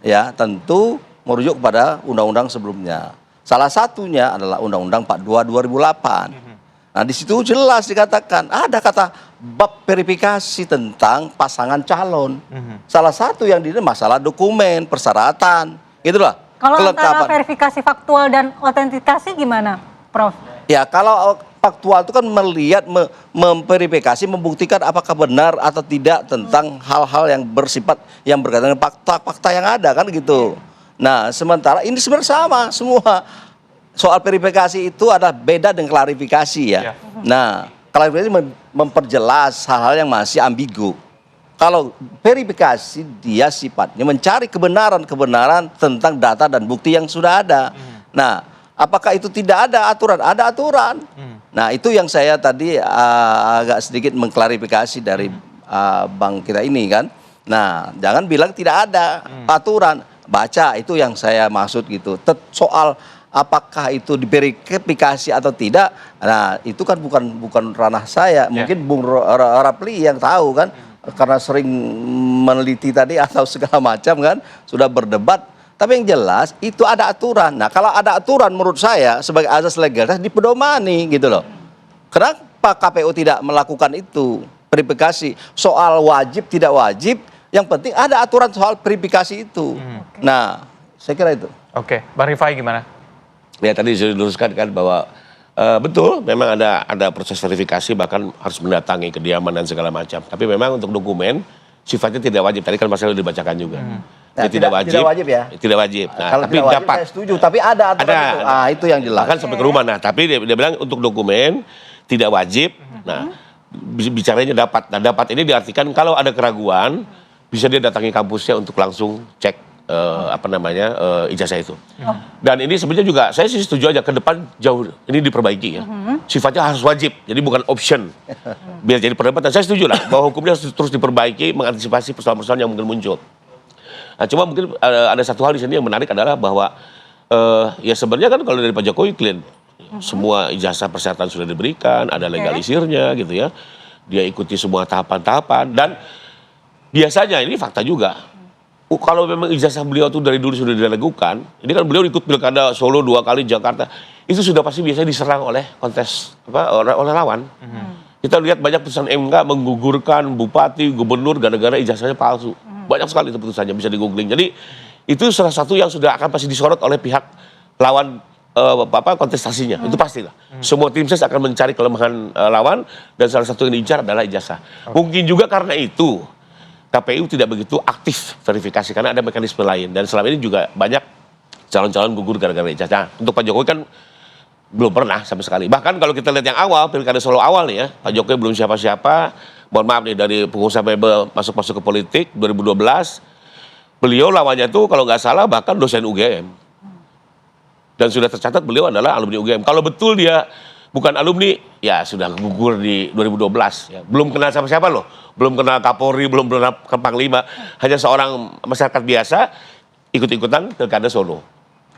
Ya, tentu merujuk kepada undang-undang sebelumnya. Salah satunya adalah Undang-Undang 42 2008. Nah, di situ jelas dikatakan ada kata bab verifikasi tentang pasangan calon. Salah satu yang di masalah dokumen, persyaratan, itulah. Kalau antara kelengkapan. verifikasi faktual dan autentikasi gimana, Prof? Ya, kalau faktual itu kan melihat, memverifikasi, membuktikan apakah benar atau tidak tentang hal-hal yang bersifat, yang berkaitan dengan fakta-fakta yang ada kan gitu. Nah, sementara ini sebenarnya sama semua. soal verifikasi itu adalah beda dengan klarifikasi ya. Nah, klarifikasi memperjelas hal-hal yang masih ambigu. Kalau verifikasi dia sifatnya mencari kebenaran tentang data dan bukti yang sudah ada. Nah, apakah itu tidak ada aturan? Ada aturan. Nah, itu yang saya tadi agak sedikit mengklarifikasi dari bang kita ini kan. Nah, jangan bilang tidak ada aturan. Baca, itu yang saya maksud gitu. Soal apakah itu diverifikasi atau tidak, nah itu kan bukan ranah saya. Mungkin Bung Rapli yang tahu kan, karena sering meneliti tadi atau segala macam kan, sudah berdebat. Tapi yang jelas itu ada aturan. Nah, kalau ada aturan menurut saya sebagai azas legalitas dipedomani gitu loh. Kenapa KPU tidak melakukan itu? Verifikasi soal wajib tidak wajib, yang penting ada aturan soal verifikasi itu. Nah, saya kira itu. Oke, Bang Rifai gimana? Ya tadi sudah diluruskan kan bahwa betul memang ada proses verifikasi, bahkan harus mendatangi kediaman dan segala macam. Tapi memang untuk dokumen sifatnya tidak wajib. Tadi kan Mas Heru dibacakan juga. Nah, tidak wajib. Tidak wajib ya. Tidak wajib. Nah, kalau tapi tidak wajib dapat. saya setuju. Tapi ada aturan itu. Itu yang jelas. Bahkan sampai ke rumah. Nah, tapi dia bilang untuk dokumen tidak wajib. Nah, bicaranya dapat. Nah, dapat ini diartikan kalau ada keraguan bisa dia datangi kampusnya untuk langsung cek ijazah itu. Dan ini sebenarnya juga saya sih setuju aja ke depan jauh ini diperbaiki ya. Sifatnya harus wajib, jadi bukan option. Biar jadi perdebatan. Saya setuju lah bahwa hukumnya harus terus diperbaiki, mengantisipasi persoalan-persoalan yang mungkin muncul. Nah, cuma mungkin ada satu hal di sini yang menarik adalah bahwa ya sebenarnya kan kalau dari Pak Jokowi clean, semua ijazah persyaratan sudah diberikan, ada legalisirnya gitu ya. Dia ikuti semua tahapan-tahapan dan biasanya ini fakta juga. Kalau memang ijazah beliau tuh dari dulu sudah dilakukan, ini kan beliau ikut pilkada Solo 2 kali, Jakarta, itu sudah pasti biasanya diserang oleh kontes oleh lawan. Kita lihat banyak putusan MK menggugurkan bupati, gubernur gara-gara ijazahnya palsu. Banyak sekali itu putusannya, bisa di-googling. Jadi itu salah satu yang sudah akan pasti disorot oleh pihak lawan kontestasinya. Itu pastilah. Semua tim ses akan mencari kelemahan lawan dan salah satu yang diincar adalah ijazah. Mungkin juga karena itu KPU tidak begitu aktif verifikasi karena ada mekanisme lain dan selama ini juga banyak calon-calon gugur gara-gara ijazah. Untuk Pak Jokowi kan belum pernah sama sekali. Bahkan kalau kita lihat yang awal, pilkada Solo awal nih ya, Pak Jokowi belum siapa-siapa. Mohon maaf nih dari pengusaha mebel masuk ke politik 2012. Beliau lawannya tuh kalau nggak salah bahkan dosen UGM. Dan sudah tercatat beliau adalah alumni UGM. Kalau betul dia bukan alumni, ya sudah gugur di 2012. Ya. Belum kenal sama siapa loh. Belum kenal Kapolri, belum kenal Panglima. Hanya seorang masyarakat biasa ikut-ikutan pilkada Solo.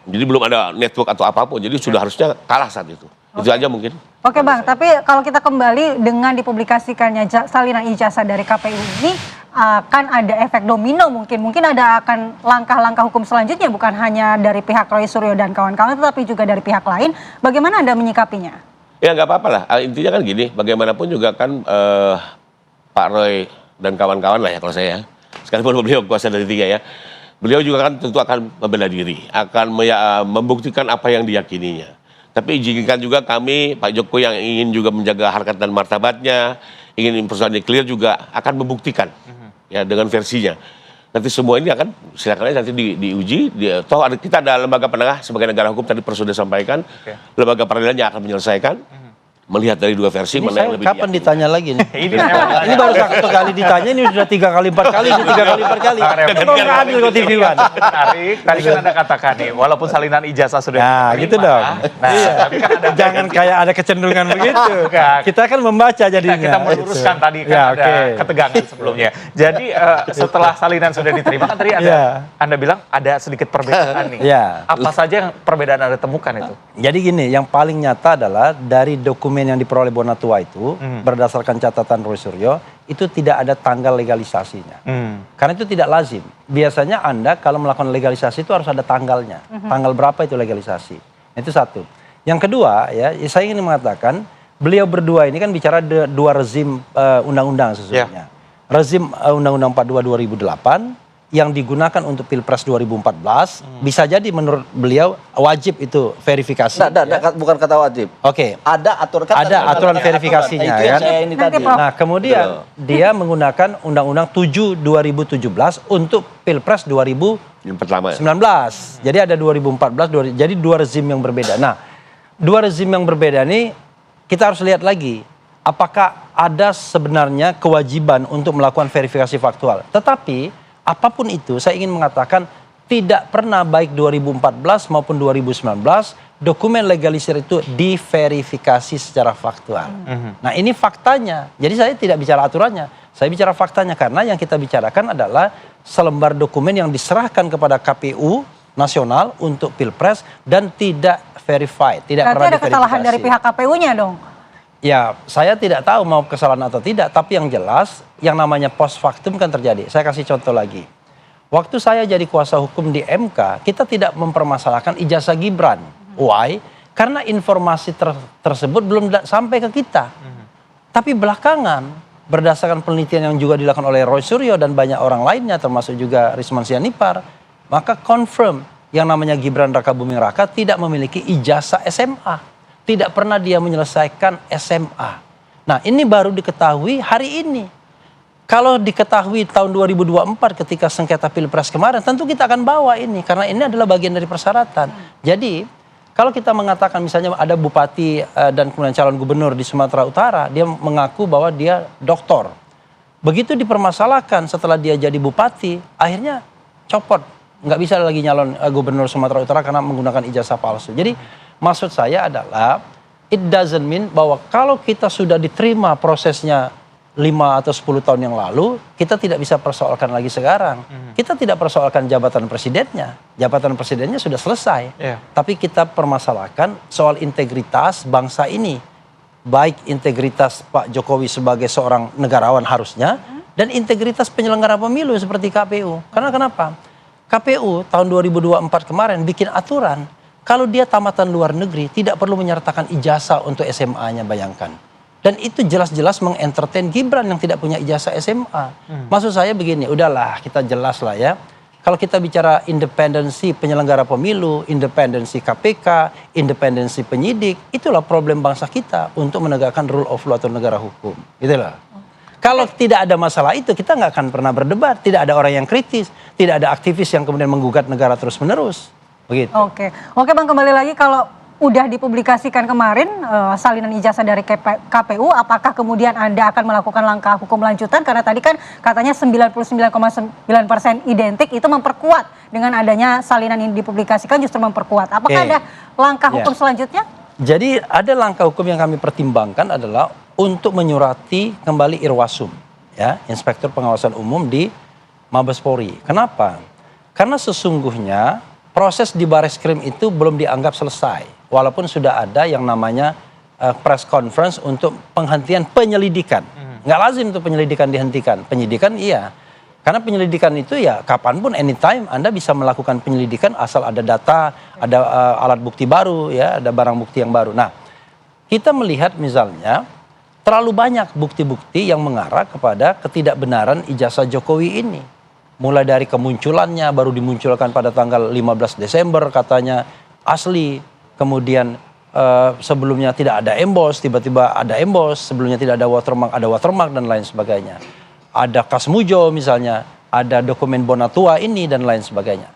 Jadi belum ada network atau apapun. Jadi sudah harusnya kalah saat itu. Itu aja mungkin. Oke Bang, tapi kalau kita kembali dengan dipublikasikannya salinan ijazah dari KPU ini, akan ada efek domino mungkin. Mungkin ada akan langkah-langkah hukum selanjutnya, bukan hanya dari pihak Roy Suryo dan kawan-kawan, tetapi juga dari pihak lain. Bagaimana Anda menyikapinya? Ya nggak apa-apa lah. Intinya kan gini, bagaimanapun juga kan Pak Roy dan kawan-kawan lah ya kalau saya. Sekalipun beliau kuasa dari 3 ya. Beliau juga kan tentu akan membela diri, akan membuktikan apa yang diyakininya. Tapi izinkan juga kami, Pak Jokowi yang ingin juga menjaga harkat dan martabatnya, ingin persoalannya clear juga akan membuktikan ya dengan versinya. Nanti semua ini akan silakan aja nanti diuji. Toh kita ada lembaga penengah sebagai negara hukum tadi sudah sampaikan. Lembaga peradilannya akan menyelesaikan. Melihat dari 2 versi mana yang lebih kapan ditanya lagi nih? Ini baru 1 kali ditanya, ini sudah 3 kali 4 kali, ini 3 kali 4 kali. Kok nggak ambil kok TV One? Menarik. Tadi kan Anda katakan nih, walaupun salinan ijazah sudah Nah, diterima, gitu dong. Nah, tapi kan ada Jangan kayak ada kecenderungan begitu. Kita kan membaca jadinya. kita meluruskan tadi kan Ya, ada ketegangan sebelumnya. Jadi setelah salinan sudah diterima kan tadi Anda bilang ada sedikit perbedaan nih. Ya. Apa saja yang perbedaan Anda temukan itu? Jadi gini, yang paling nyata adalah dari dokumen yang diperoleh Bonatua itu, berdasarkan catatan Roy Suryo, itu tidak ada tanggal legalisasinya. Karena itu tidak lazim. Biasanya Anda kalau melakukan legalisasi itu harus ada tanggalnya. Tanggal berapa itu legalisasi. Itu satu. Yang kedua, ya saya ingin mengatakan, beliau berdua ini kan bicara 2 rezim undang-undang sesungguhnya. Rezim Undang-Undang 42 2008, yang digunakan untuk Pilpres 2014, bisa jadi menurut beliau wajib itu verifikasi. Bukan kata wajib. Oke. Ada aturan. Ada aturan verifikasinya itu yang kan. saya ini tadi. Nah kemudian dia menggunakan Undang-Undang 7 2017 untuk Pilpres 2019. yang pertama. Jadi ada 2014, jadi 2 rezim yang berbeda. Nah dua rezim yang berbeda ini kita harus lihat lagi. Apakah ada sebenarnya kewajiban untuk melakukan verifikasi faktual. Tetapi apapun itu saya ingin mengatakan tidak pernah baik 2014 maupun 2019 dokumen legalisir itu diverifikasi secara faktual. Nah ini faktanya. Jadi saya tidak bicara aturannya. Saya bicara faktanya karena yang kita bicarakan adalah selembar dokumen yang diserahkan kepada KPU nasional untuk Pilpres dan tidak verified. Tidak Berarti pernah ada kesalahan dari diverifikasi. pihak KPU-nya dong? Ya, saya tidak tahu mau kesalahan atau tidak, tapi yang jelas yang namanya post factum kan terjadi. Saya kasih contoh lagi. Waktu saya jadi kuasa hukum di MK, kita tidak mempermasalahkan ijazah Gibran. Why? Karena informasi tersebut belum sampai ke kita. Tapi belakangan, berdasarkan penelitian yang juga dilakukan oleh Roy Suryo dan banyak orang lainnya, termasuk juga Risman Sianipar, maka confirm yang namanya Gibran Raka Buming Raka tidak memiliki ijazah SMA. Tidak pernah dia menyelesaikan SMA. Nah ini baru diketahui hari ini. Kalau diketahui tahun 2024 ketika sengketa Pilpres kemarin, tentu kita akan bawa ini. Karena ini adalah bagian dari persyaratan. Jadi kalau kita mengatakan misalnya ada bupati dan kemudian calon gubernur di Sumatera Utara, dia mengaku bahwa dia doktor. Begitu dipermasalahkan setelah dia jadi bupati, akhirnya copot. Nggak bisa lagi nyalon gubernur Sumatera Utara karena menggunakan ijazah palsu. Jadi maksud saya adalah it doesn't mean bahwa kalau kita sudah diterima prosesnya 5 atau 10 tahun yang lalu, kita tidak bisa persoalkan lagi sekarang. Kita tidak persoalkan jabatan presidennya. Jabatan presidennya sudah selesai. Tapi kita permasalahkan soal integritas bangsa ini. Baik integritas Pak Jokowi sebagai seorang negarawan harusnya, dan integritas penyelenggara pemilu seperti KPU. Karena kenapa? KPU tahun 2024 kemarin bikin aturan, kalau dia tamatan luar negeri tidak perlu menyertakan ijazah untuk SMA-nya, bayangkan. Dan itu jelas-jelas mengentertain Gibran yang tidak punya ijazah SMA. Maksud saya begini, udahlah kita jelas lah ya. Kalau kita bicara independensi penyelenggara pemilu, independensi KPK, independensi penyidik, itulah problem bangsa kita untuk menegakkan rule of law atau negara hukum. Itulah. Kalau tidak ada masalah itu, kita nggak akan pernah berdebat. Tidak ada orang yang kritis, tidak ada aktivis yang kemudian menggugat negara terus-menerus. Begitu. Oke Bang, kembali lagi kalau udah dipublikasikan kemarin salinan ijazah dari KPU, apakah kemudian Anda akan melakukan langkah hukum lanjutan? Karena tadi kan katanya 99,9% identik, itu memperkuat dengan adanya salinan yang dipublikasikan justru memperkuat. Apakah ada langkah hukum selanjutnya? Jadi ada langkah hukum yang kami pertimbangkan adalah untuk menyurati kembali Irwasum, ya, Inspektur Pengawasan Umum di Mabes Polri. Kenapa? Karena sesungguhnya proses di Bareskrim itu belum dianggap selesai. Walaupun sudah ada yang namanya press conference untuk penghentian penyelidikan. Nggak lazim tuh penyelidikan dihentikan. Penyidikan iya. Karena penyelidikan itu ya kapanpun, anytime Anda bisa melakukan penyelidikan asal ada data, ada alat bukti baru, ya, ada barang bukti yang baru. Nah, kita melihat misalnya terlalu banyak bukti-bukti yang mengarah kepada ketidakbenaran ijazah Jokowi ini. Mulai dari kemunculannya, baru dimunculkan pada tanggal 15 Desember katanya asli. Kemudian sebelumnya tidak ada emboss, tiba-tiba ada emboss. Sebelumnya tidak ada watermark dan lain sebagainya. Ada Kasmujo misalnya, ada dokumen Bonatua ini dan lain sebagainya.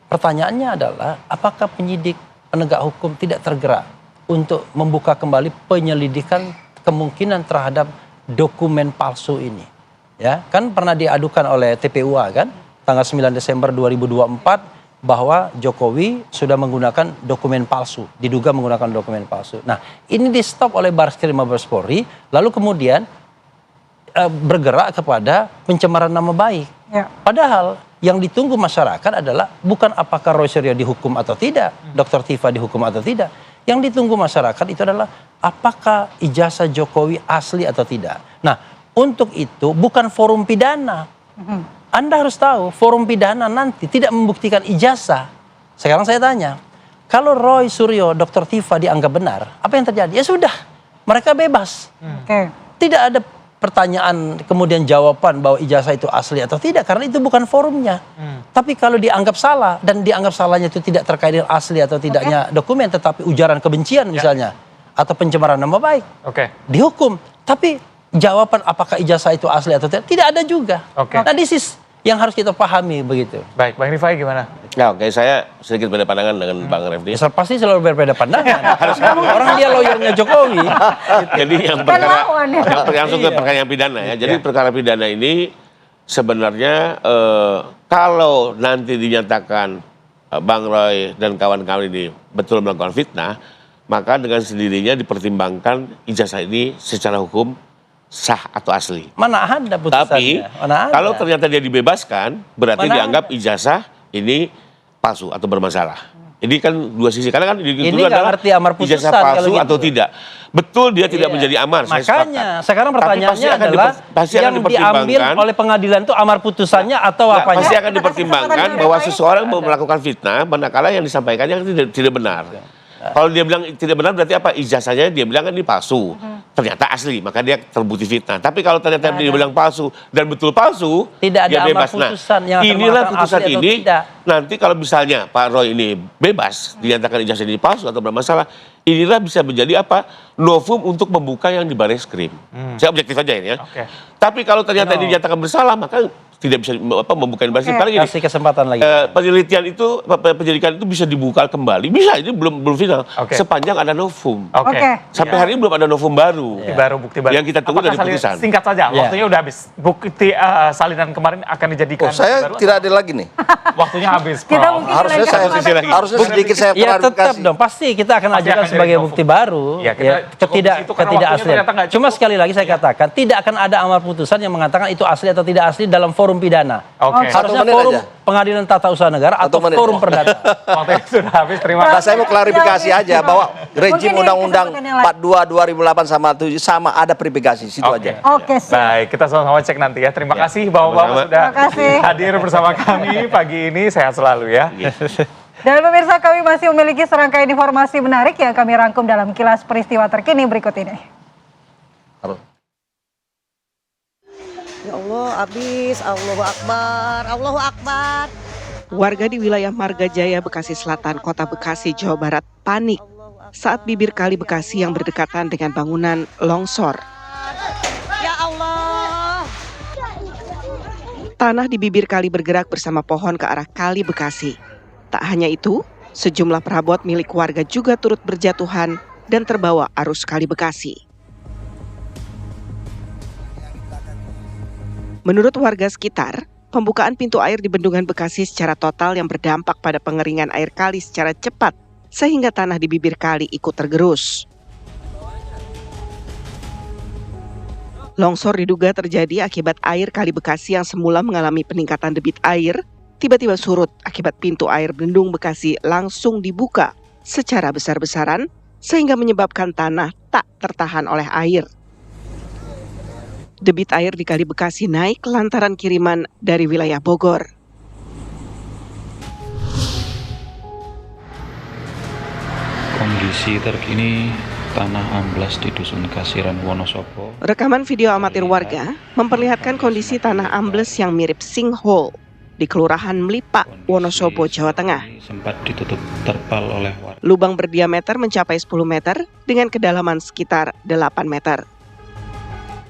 Pertanyaannya adalah apakah penyidik penegak hukum tidak tergerak untuk membuka kembali penyelidikan kemungkinan terhadap dokumen palsu ini? Ya, kan pernah diadukan oleh TPUA kan tanggal 9 Desember 2024 bahwa Jokowi sudah menggunakan dokumen palsu, diduga menggunakan dokumen palsu. Nah, ini di stop oleh Bareskrim Mabes Polri, lalu kemudian bergerak kepada pencemaran nama baik. Ya. Padahal yang ditunggu masyarakat adalah bukan apakah Roy Suryo dihukum atau tidak, Dr. Tifa dihukum atau tidak. Yang ditunggu masyarakat itu adalah apakah ijazah Jokowi asli atau tidak. Nah, untuk itu bukan forum pidana. Anda harus tahu forum pidana nanti tidak membuktikan ijazah. Sekarang saya tanya, kalau Roy Suryo, Dr. Tifa dianggap benar, apa yang terjadi? Ya sudah, mereka bebas. Tidak ada pertanyaan kemudian jawaban bahwa ijazah itu asli atau tidak, karena itu bukan forumnya. Tapi kalau dianggap salah, dan dianggap salahnya itu tidak terkait dengan asli atau tidaknya dokumen, tetapi ujaran kebencian misalnya, atau pencemaran nama baik, dihukum. Tapi jawaban apakah ijazah itu asli atau tidak ada juga. Nah, this is yang harus kita pahami begitu. Baik, Bang Rifai gimana? Ya, oke, saya sedikit beda pandangan dengan Bang Refdi. Pasti selalu berbeda pandangan. Orang dia lawyernya Jokowi. Jadi yang Kan perkara lawan ya. yang langsung ke perkara yang pidana ya. Jadi perkara pidana ini sebenarnya kalau nanti dinyatakan Bang Roy dan kawan-kawan ini betul melakukan fitnah, maka dengan sendirinya dipertimbangkan ijazah ini secara hukum sah atau asli. Mana ada putusannya? Tapi Mana ada? kalau ternyata dia dibebaskan, berarti Mana dianggap ijazah ini palsu atau bermasalah. Ini kan dua sisi, karena kan Ini itu nggak adalah ngerti amar putusan ijazah palsu kalau gitu. atau tidak. Betul dia tidak Iya. menjadi amar, saya Makanya sepakat. sekarang Tapi pertanyaannya pasti akan adalah pasti akan yang diambil dipertimbangkan. oleh pengadilan itu amar putusannya atau Nggak, apanya? pasti akan dipertimbangkan bahwa seseorang mau melakukan fitnah manakala yang disampaikannya tidak benar. Kalau dia bilang tidak benar berarti apa? Ijazahnya dia bilang kan ini palsu. Ternyata asli, maka dia terbukti fitnah. Tapi kalau ternyata dia bilang palsu dan betul palsu, Tidak ada dia amar bebas. putusan yang akan inilah mengatakan putusan asli atau ini. tidak. Nanti kalau misalnya Pak Roy ini bebas, dinyatakan ijazah ini palsu atau bermasalah, inilah bisa menjadi apa? Novum untuk membuka yang di Bareskrim. Saya objektif aja ini ya. Oke. Tapi kalau ternyata dinyatakan bersalah, maka tidak bisa membuka yang Bareskrim. Karena gini, Kasih kesempatan lagi. penelitian itu, penyelidikan itu bisa dibuka kembali, bisa, ini belum final, Oke. sepanjang ada novum. Oke. Oke. Sampai hari ini belum ada novum baru. Bukti baru. Yang kita tunggu Apakah dari putusan. Singkat saja, Iya. waktunya udah habis. Bukti salinan kemarin akan dijadikan. Oh, saya bukti baru tidak ada lagi nih. atau waktunya habis. Kita Prof. mungkin Harusnya lagi saya sisi lagi. harusnya sedikit saya Ya tetap klarifikasi. dong, pasti kita akan Pasti ajukan akan sebagai jadi bukti novum. baru. Ya, kita cukup di situ karena Ketidak waktunya aslian. ternyata nggak Cuma cukup. sekali lagi saya katakan, tidak akan ada amar putusan yang mengatakan itu asli atau tidak asli dalam forum pidana. Oke. Harusnya menit forum aja. pengadilan tata usaha negara atau 1 menit. forum perdata. Waktunya sudah habis. Terima Nah, kasih. saya mau klarifikasi aja bahwa rejim Mungkin ini Undang-Undang kesempatan yang lain. 42 2008 sama 7 sama ada verifikasi situ Oke. aja. Oke, siap. Baik, kita sama-sama cek nanti ya. Terima kasih Bapak-Bapak Sama-sama. sudah Terima kasih. hadir bersama kami pagi ini. Sehat selalu ya. Dan pemirsa, kami masih memiliki serangkaian informasi menarik yang kami rangkum dalam kilas peristiwa terkini berikut ini. Ya Allah, habis. Allahu Akbar, Allahu Akbar. Warga di wilayah Marga Jaya, Bekasi Selatan, Kota Bekasi, Jawa Barat panik saat bibir kali Bekasi yang berdekatan dengan bangunan longsor. Ya Allah. Tanah di bibir kali bergerak bersama pohon ke arah kali Bekasi. Tak hanya itu, sejumlah perabot milik warga juga turut berjatuhan dan terbawa arus kali Bekasi. Menurut warga sekitar, pembukaan pintu air di Bendungan Bekasi secara total yang berdampak pada pengeringan air kali secara cepat, sehingga tanah di bibir kali ikut tergerus. Longsor diduga terjadi akibat air kali Bekasi yang semula mengalami peningkatan debit air, tiba-tiba surut akibat pintu air Bendung Bekasi langsung dibuka secara besar-besaran, sehingga menyebabkan tanah tak tertahan oleh air. Debit air di Kali Bekasi naik lantaran kiriman dari wilayah Bogor. Kondisi terkini tanah amblas di Dusun Kasiran, Wonosobo. Rekaman video amatir warga memperlihatkan kondisi tanah ambles yang mirip sinkhole di Kelurahan Melipak, Wonosobo, Jawa Tengah. Sempat ditutup terpal oleh warga. Lubang berdiameter mencapai 10 meter dengan kedalaman sekitar 8 meter.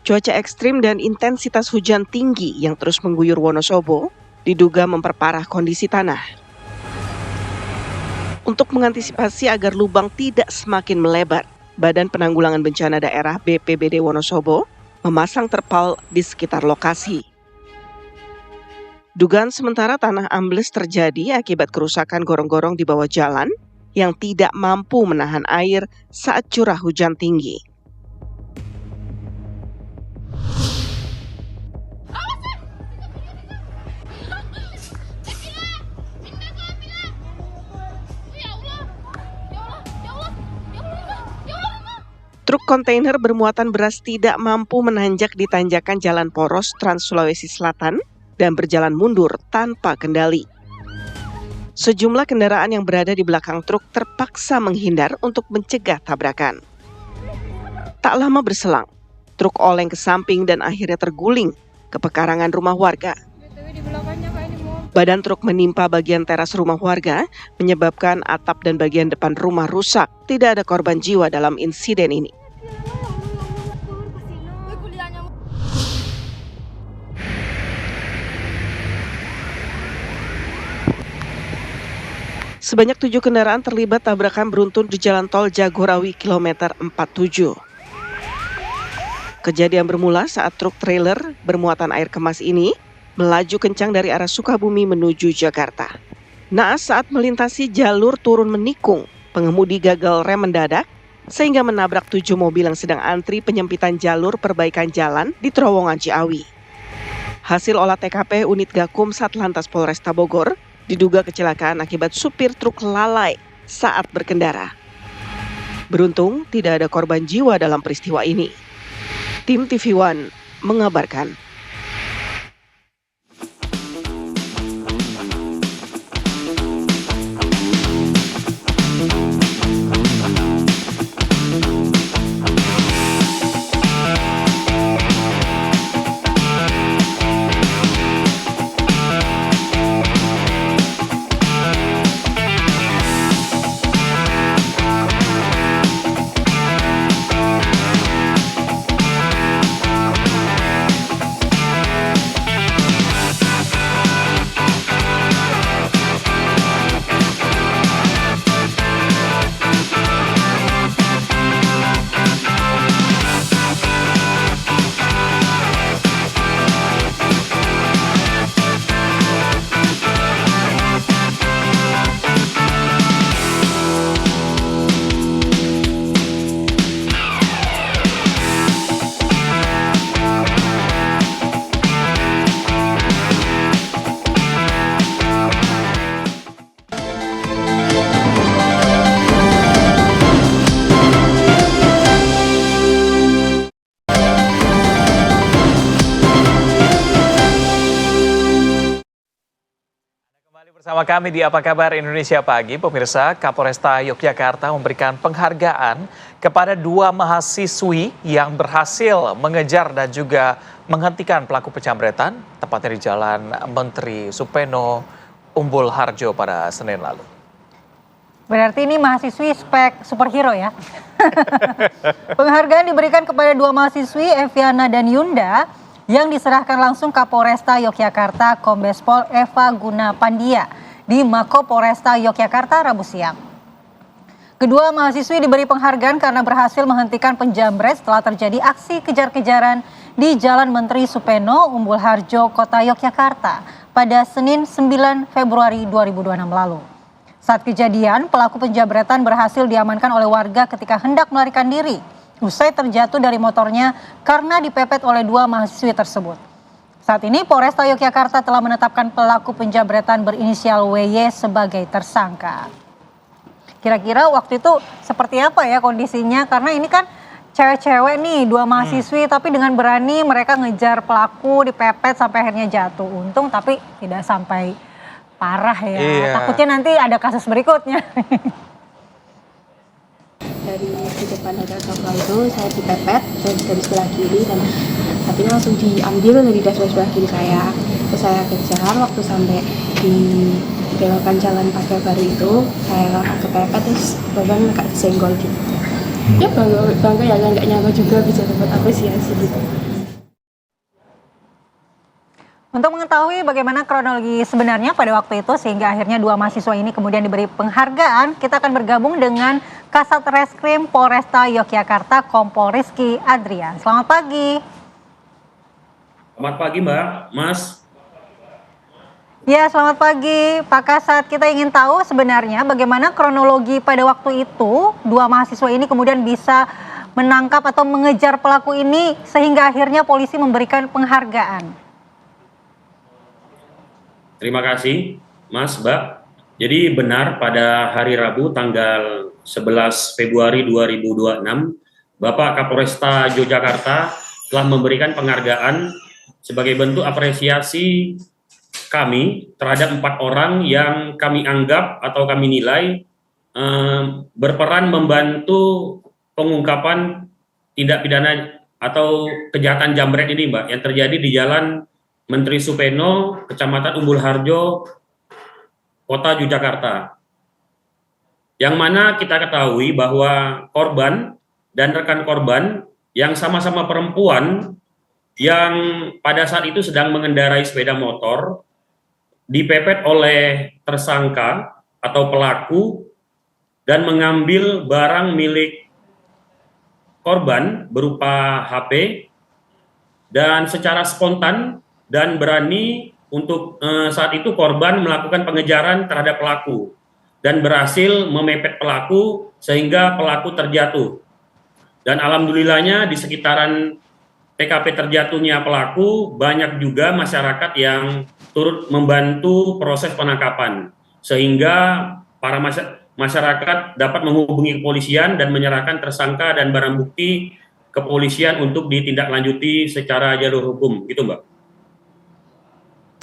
Cuaca ekstrim dan intensitas hujan tinggi yang terus mengguyur Wonosobo diduga memperparah kondisi tanah. Untuk mengantisipasi agar lubang tidak semakin melebar, Badan Penanggulangan Bencana Daerah BPBD Wonosobo memasang terpal di sekitar lokasi. Dugaan sementara tanah ambles terjadi akibat kerusakan gorong-gorong di bawah jalan yang tidak mampu menahan air saat curah hujan tinggi. Truk kontainer bermuatan beras tidak mampu menanjak di tanjakan Jalan Poros Trans Sulawesi Selatan dan berjalan mundur tanpa kendali. Sejumlah kendaraan yang berada di belakang truk terpaksa menghindar untuk mencegah tabrakan. Tak lama berselang, truk oleng ke samping dan akhirnya terguling ke pekarangan rumah warga. Badan truk menimpa bagian teras rumah warga, menyebabkan atap dan bagian depan rumah rusak. Tidak ada korban jiwa dalam insiden ini. Sebanyak 7 kendaraan terlibat tabrakan beruntun di Jalan Tol Jagorawi kilometer 47. Kejadian bermula saat truk trailer bermuatan air kemas ini melaju kencang dari arah Sukabumi menuju Jakarta. Naas saat melintasi jalur turun menikung, pengemudi gagal rem mendadak sehingga menabrak 7 mobil yang sedang antri penyempitan jalur perbaikan jalan di terowongan Ciawi. Hasil olah TKP unit Gakum Satlantas Polresta Bogor, diduga kecelakaan akibat supir truk lalai saat berkendara. Beruntung tidak ada korban jiwa dalam peristiwa ini. Tim TV One mengabarkan. Bersama kami di Apa Kabar Indonesia Pagi, pemirsa, Kapolresta Yogyakarta memberikan penghargaan kepada 2 mahasiswi yang berhasil mengejar dan juga menghentikan pelaku penjamretan, tepatnya di Jalan Menteri Supeno, Umbul Harjo pada Senin lalu. Berarti ini mahasiswi spek superhero ya. Penghargaan diberikan kepada 2 mahasiswi, Eviana dan Yunda, yang diserahkan langsung Kapolresta Yogyakarta Kombes Pol Eva Guna Pandia di Mako Polresta Yogyakarta Rabu siang. Kedua mahasiswi diberi penghargaan karena berhasil menghentikan penjamret setelah terjadi aksi kejar-kejaran di Jalan Menteri Supeno, Umbul Harjo, Kota Yogyakarta pada Senin 9 Februari 2026 lalu. Saat kejadian, pelaku penjamretan berhasil diamankan oleh warga ketika hendak melarikan diri usai terjatuh dari motornya karena dipepet oleh 2 mahasiswi tersebut. Saat ini Polresta Yogyakarta telah menetapkan pelaku penjamretan berinisial WY sebagai tersangka. Kira-kira waktu itu seperti apa ya kondisinya? Karena ini kan cewek-cewek nih, 2 mahasiswi tapi dengan berani mereka ngejar pelaku, dipepet sampai akhirnya jatuh. Untung tapi tidak sampai parah ya. Iya. Takutnya nanti ada kasus berikutnya. Dari di depan hotel Sofla itu saya dipepet dari sebelah kiri dan hatinya langsung diambil dari sebelah kiri saya. Terus saya kejar, waktu sampai di belokan jalan Pagar Baru itu saya kepepet, terus badan agak disenggol gitu. Ya bangga ya, nggak nyangka juga bisa dapat apresiasi gitu. Untuk mengetahui bagaimana kronologi sebenarnya pada waktu itu sehingga akhirnya 2 mahasiswa ini kemudian diberi penghargaan, kita akan bergabung dengan Kasat Reskrim Polresta Yogyakarta Kompol Rizky Adrian. Selamat pagi. Selamat pagi Mbak, Mas. Ya, selamat pagi Pak Kasat. Kita ingin tahu sebenarnya bagaimana kronologi pada waktu itu 2 mahasiswa ini kemudian bisa menangkap atau mengejar pelaku ini sehingga akhirnya polisi memberikan penghargaan. Terima kasih Mas, Mbak. Jadi benar pada hari Rabu tanggal 11 Februari 2026, Bapak Kapolresta Yogyakarta telah memberikan penghargaan sebagai bentuk apresiasi kami terhadap 4 orang yang kami anggap atau kami nilai berperan membantu pengungkapan tindak pidana atau kejahatan jambret ini, Mbak, yang terjadi di Jalan Menteri Supeno, Kecamatan Umbul Harjo, Kota Yogyakarta. Yang mana kita ketahui bahwa korban dan rekan korban yang sama-sama perempuan yang pada saat itu sedang mengendarai sepeda motor dipepet oleh tersangka atau pelaku dan mengambil barang milik korban berupa HP dan secara spontan dan berani untuk saat itu korban melakukan pengejaran terhadap pelaku dan berhasil memepet pelaku sehingga pelaku terjatuh. Dan alhamdulillahnya di sekitaran TKP terjatuhnya pelaku banyak juga masyarakat yang turut membantu proses penangkapan sehingga para masyarakat dapat menghubungi kepolisian dan menyerahkan tersangka dan barang bukti kepolisian untuk ditindaklanjuti secara jalur hukum, gitu Mbak.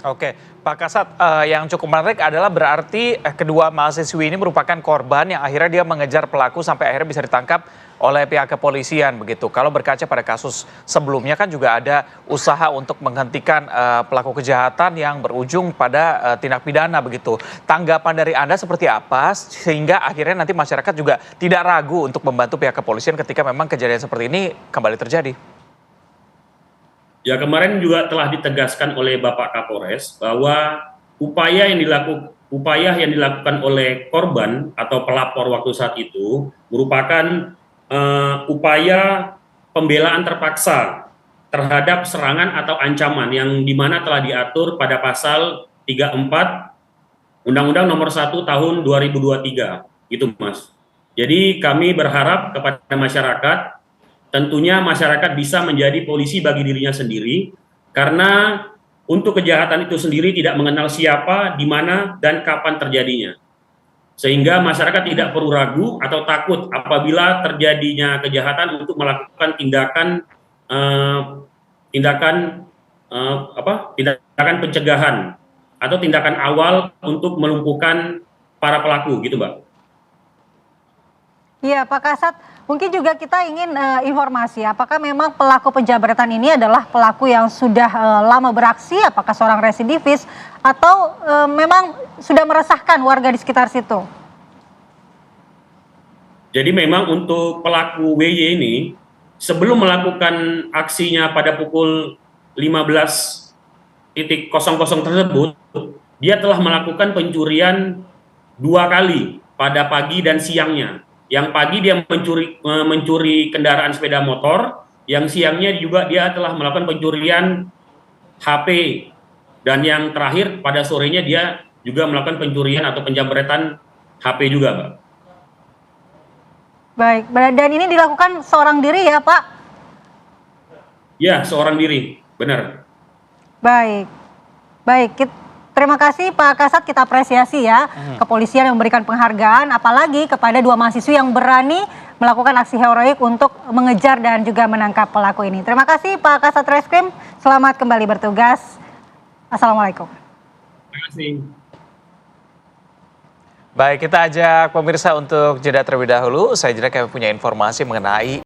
Oke, Pak Kasat, yang cukup menarik adalah berarti kedua mahasiswi ini merupakan korban yang akhirnya dia mengejar pelaku sampai akhirnya bisa ditangkap oleh pihak kepolisian begitu. Kalau berkaca pada kasus sebelumnya kan juga ada usaha untuk menghentikan pelaku kejahatan yang berujung pada tindak pidana begitu. Tanggapan dari Anda seperti apa sehingga akhirnya nanti masyarakat juga tidak ragu untuk membantu pihak kepolisian ketika memang kejadian seperti ini kembali terjadi? Ya, kemarin juga telah ditegaskan oleh Bapak Kapolres bahwa upaya yang dilakukan oleh korban atau pelapor waktu saat itu merupakan upaya pembelaan terpaksa terhadap serangan atau ancaman yang dimana telah diatur pada pasal 34 Undang-Undang Nomor 1 Tahun 2023, gitu Mas. Jadi kami berharap kepada masyarakat, tentunya masyarakat bisa menjadi polisi bagi dirinya sendiri, karena untuk kejahatan itu sendiri tidak mengenal siapa, di mana, dan kapan terjadinya. Sehingga masyarakat tidak perlu ragu atau takut apabila terjadinya kejahatan untuk melakukan tindakan pencegahan atau tindakan awal untuk melumpuhkan para pelaku, gitu Mbak. Iya, Pak Kasat, mungkin juga kita ingin informasi, apakah memang pelaku penjabretan ini adalah pelaku yang sudah lama beraksi, apakah seorang residivis, atau memang sudah meresahkan warga di sekitar situ? Jadi memang untuk pelaku WY ini, sebelum melakukan aksinya pada pukul 15.00 tersebut, dia telah melakukan pencurian 2 kali pada pagi dan siangnya. Yang pagi dia mencuri kendaraan sepeda motor, yang siangnya juga dia telah melakukan pencurian HP, dan yang terakhir pada sorenya dia juga melakukan pencurian atau penjamretan HP juga, Mbak. Baik, dan ini dilakukan seorang diri ya, Pak? Ya, seorang diri, benar. Baik, terima kasih Pak Kasat, kita apresiasi ya kepolisian yang memberikan penghargaan, apalagi kepada 2 mahasiswa yang berani melakukan aksi heroik untuk mengejar dan juga menangkap pelaku ini. Terima kasih Pak Kasat Reskrim, selamat kembali bertugas. Assalamualaikum. Terima kasih. Baik, kita ajak pemirsa untuk jeda terlebih dahulu. Saya jeda kami punya informasi mengenai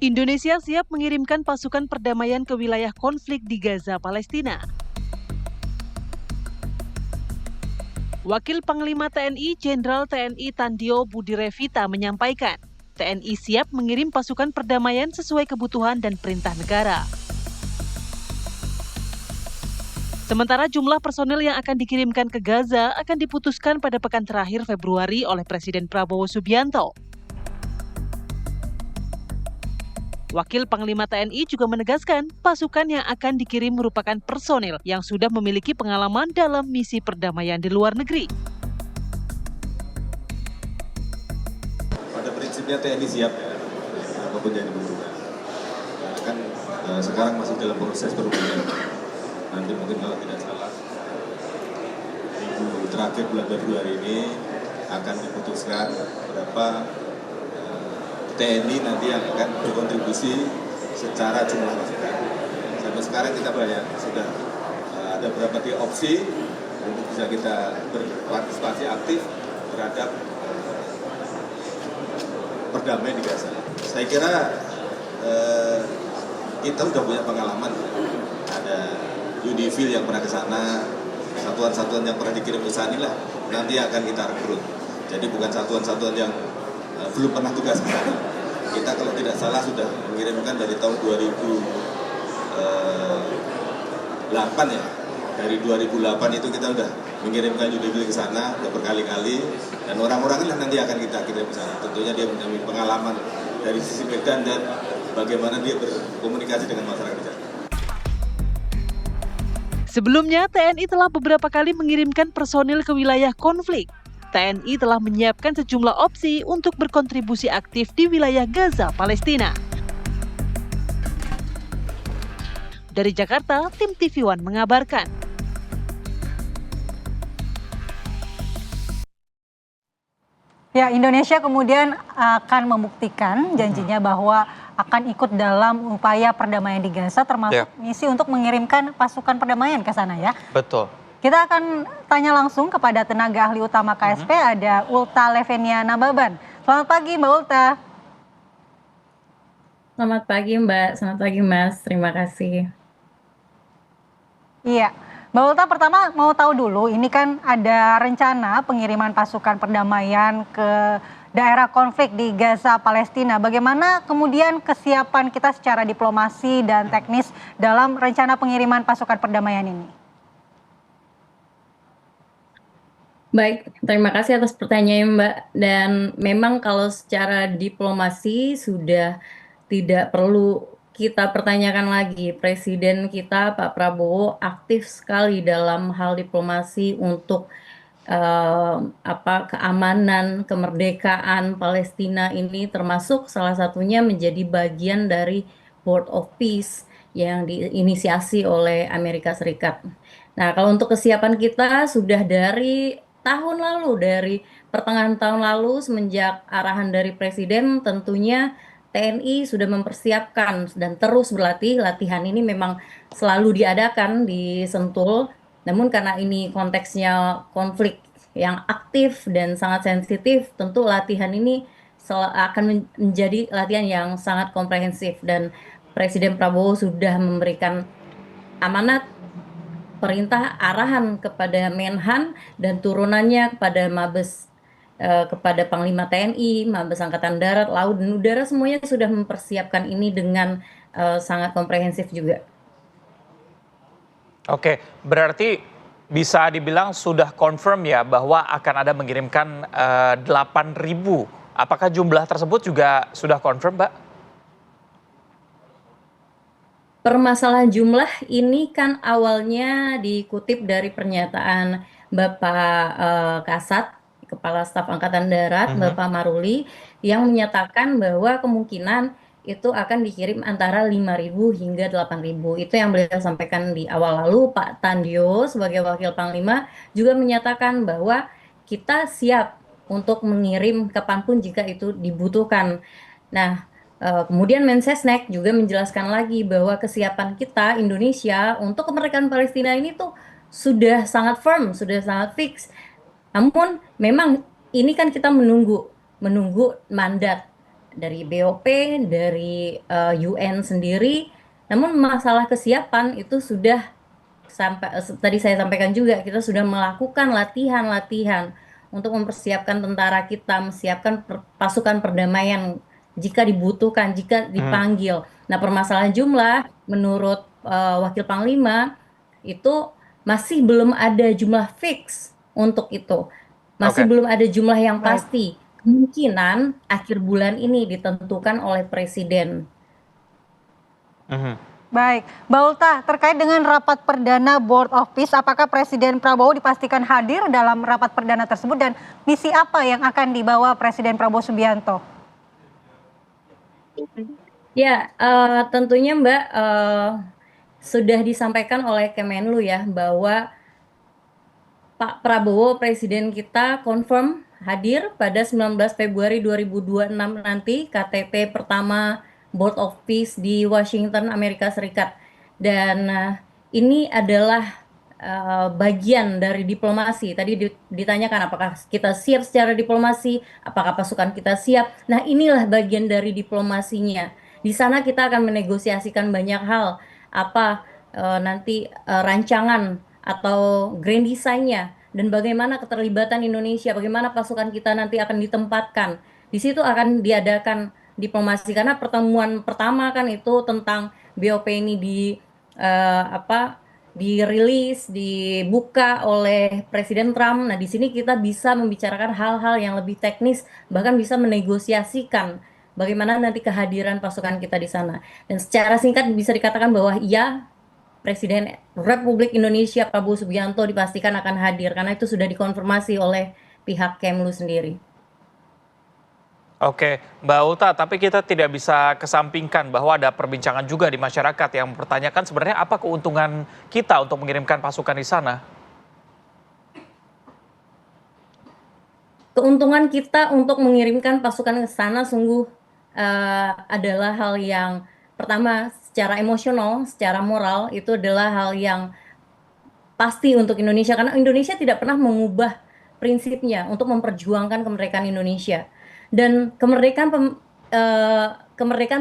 Indonesia siap mengirimkan pasukan perdamaian ke wilayah konflik di Gaza, Palestina. Wakil Panglima TNI Jenderal TNI Tandio Budirevita menyampaikan, TNI siap mengirim pasukan perdamaian sesuai kebutuhan dan perintah negara. Sementara jumlah personel yang akan dikirimkan ke Gaza akan diputuskan pada pekan terakhir Februari oleh Presiden Prabowo Subianto. Wakil Panglima TNI juga menegaskan pasukan yang akan dikirim merupakan personil yang sudah memiliki pengalaman dalam misi perdamaian di luar negeri. Pada prinsipnya TNI siap ya, apapun yang dibutuhkan. Kan sekarang masih dalam proses perubahan. Nanti mungkin kalau tidak salah, minggu terakhir bulan Februari ini akan diputuskan berapa TNI nanti yang akan berkontribusi secara jumlah pasukan. Sampai sekarang kita banyak sudah ada beberapa opsi untuk bisa kita berpartisipasi aktif terhadap perdamaian di Gaza. Saya kira kita sudah punya pengalaman, ada UNIFIL yang pernah ke sana, satuan-satuan yang pernah dikirim ke sana lah nanti akan kita rekrut. Jadi bukan satuan-satuan yang belum pernah tugas ke sana. Kita kalau tidak salah sudah mengirimkan dari tahun 2008 ya. Dari 2008 itu kita sudah mengirimkan UNIFIL ke sana sudah berkali-kali, dan orang-orang ini nanti akan kita kirim ke sana. Tentunya dia punya pengalaman dari sisi medan dan bagaimana dia berkomunikasi dengan masyarakat di sana. Sebelumnya, TNI telah beberapa kali mengirimkan personil ke wilayah konflik. TNI telah menyiapkan sejumlah opsi untuk berkontribusi aktif di wilayah Gaza, Palestina. Dari Jakarta, tim TV One mengabarkan. Ya, Indonesia kemudian akan membuktikan janjinya bahwa akan ikut dalam upaya perdamaian di Gaza, termasuk misi untuk mengirimkan pasukan perdamaian ke sana ya. Betul. Kita akan tanya langsung kepada tenaga ahli utama KSP, ada Ulta Levenia Nababan. Selamat pagi Mbak Ulta. Selamat pagi Mbak, selamat pagi Mas, terima kasih. Iya, Mbak Ulta pertama mau tahu dulu, ini kan ada rencana pengiriman pasukan perdamaian ke daerah konflik di Gaza, Palestina. Bagaimana kemudian kesiapan kita secara diplomasi dan teknis dalam rencana pengiriman pasukan perdamaian ini? Baik, terima kasih atas pertanyaannya Mbak. Dan memang kalau secara diplomasi sudah tidak perlu kita pertanyakan lagi. Presiden kita Pak Prabowo aktif sekali dalam hal diplomasi untuk keamanan, kemerdekaan Palestina ini, termasuk salah satunya menjadi bagian dari Board of Peace yang diinisiasi oleh Amerika Serikat. Nah, kalau untuk kesiapan kita sudah dari tahun lalu, dari pertengahan tahun lalu semenjak arahan dari Presiden, tentunya TNI sudah mempersiapkan dan terus berlatih. Latihan ini memang selalu diadakan di Sentul. Namun karena ini konteksnya konflik yang aktif dan sangat sensitif, tentu latihan ini akan menjadi latihan yang sangat komprehensif. Dan Presiden Prabowo sudah memberikan amanat, perintah, arahan kepada Menhan dan turunannya kepada Mabes, kepada Panglima TNI, Mabes Angkatan Darat, Laut, dan Udara, semuanya sudah mempersiapkan ini dengan sangat komprehensif juga. Oke, berarti bisa dibilang sudah confirm ya bahwa akan ada mengirimkan 8.000. Apakah jumlah tersebut juga sudah confirm, Mbak? Permasalahan jumlah ini kan awalnya dikutip dari pernyataan Bapak Kasat, Kepala Staf Angkatan Darat, Bapak Maruli, yang menyatakan bahwa kemungkinan itu akan dikirim antara 5.000 hingga 8.000. Itu yang beliau sampaikan di awal. Lalu Pak Tandio sebagai Wakil Panglima juga menyatakan bahwa kita siap untuk mengirim kapanpun jika itu dibutuhkan. Nah, kemudian Mensesnek juga menjelaskan lagi bahwa kesiapan kita Indonesia untuk kemerdekaan Palestina ini tuh sudah sangat firm, sudah sangat fix. Namun memang ini kan kita menunggu mandat dari BOP, dari UN sendiri. Namun masalah kesiapan itu sudah sampai, tadi saya sampaikan juga, kita sudah melakukan latihan-latihan untuk mempersiapkan tentara kita, menyiapkan pasukan perdamaian jika dibutuhkan, jika dipanggil. Nah, permasalahan jumlah menurut Wakil Panglima itu masih belum ada jumlah fix untuk itu. Masih belum ada jumlah yang pasti. Kemungkinan akhir bulan ini ditentukan oleh Presiden. Baik, Mbak Ulta, terkait dengan rapat perdana Board of Peace, apakah Presiden Prabowo dipastikan hadir dalam rapat perdana tersebut dan misi apa yang akan dibawa Presiden Prabowo Subianto? Ya, tentunya Mbak, sudah disampaikan oleh Kemenlu ya bahwa Pak Prabowo, Presiden kita, confirm hadir pada 19 Februari 2026 nanti KTT pertama Board of Peace di Washington, Amerika Serikat. Dan ini adalah bagian dari diplomasi. Tadi ditanyakan apakah kita siap secara diplomasi, apakah pasukan kita siap. Nah, inilah bagian dari diplomasinya. Di sana kita akan menegosiasikan banyak hal, apa nanti rancangan atau grand design-nya, dan bagaimana keterlibatan Indonesia, bagaimana pasukan kita nanti akan ditempatkan. Di situ akan diadakan diplomasi, karena pertemuan pertama kan itu tentang BOP ini dirilis, dibuka oleh Presiden Trump. Nah, di sini kita bisa membicarakan hal-hal yang lebih teknis, bahkan bisa menegosiasikan bagaimana nanti kehadiran pasukan kita di sana. Dan secara singkat bisa dikatakan bahwa ya, Presiden Republik Indonesia Prabowo Subianto dipastikan akan hadir, karena itu sudah dikonfirmasi oleh pihak Kemlu sendiri. Oke, Mbak Uta, tapi kita tidak bisa kesampingkan bahwa ada perbincangan juga di masyarakat yang mempertanyakan sebenarnya apa keuntungan kita untuk mengirimkan pasukan di sana? Keuntungan kita untuk mengirimkan pasukan ke sana sungguh adalah hal yang pertama, secara emosional, secara moral, itu adalah hal yang pasti untuk Indonesia, karena Indonesia tidak pernah mengubah prinsipnya untuk memperjuangkan kemerdekaan Indonesia. Dan kemerdekaan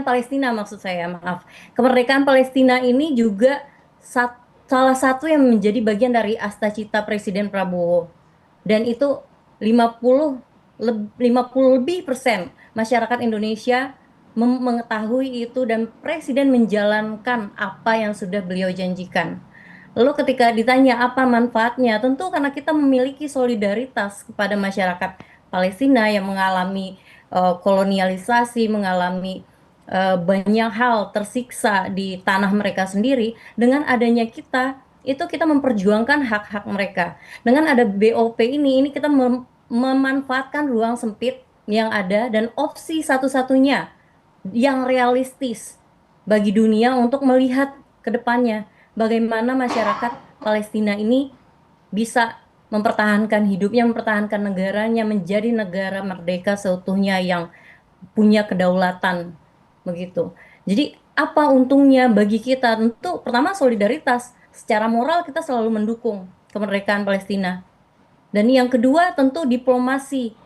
Palestina, maksud saya, maaf. Kemerdekaan Palestina ini juga salah satu yang menjadi bagian dari asta-cita Presiden Prabowo. Dan itu 50 lebih persen masyarakat Indonesia mengetahui itu, dan Presiden menjalankan apa yang sudah beliau janjikan. Lalu ketika ditanya apa manfaatnya, tentu karena kita memiliki solidaritas kepada masyarakat Palestina yang mengalami kolonialisasi, mengalami banyak hal, tersiksa di tanah mereka sendiri. Dengan adanya kita, itu kita memperjuangkan hak-hak mereka. Dengan ada BOP ini kita memanfaatkan ruang sempit yang ada, dan opsi satu-satunya yang realistis bagi dunia untuk melihat ke depannya bagaimana masyarakat Palestina ini bisa mempertahankan hidupnya, mempertahankan negaranya menjadi negara merdeka seutuhnya yang punya kedaulatan, begitu. Jadi apa untungnya bagi kita? Tentu pertama solidaritas, secara moral kita selalu mendukung kemerdekaan Palestina. Dan yang kedua tentu diplomasi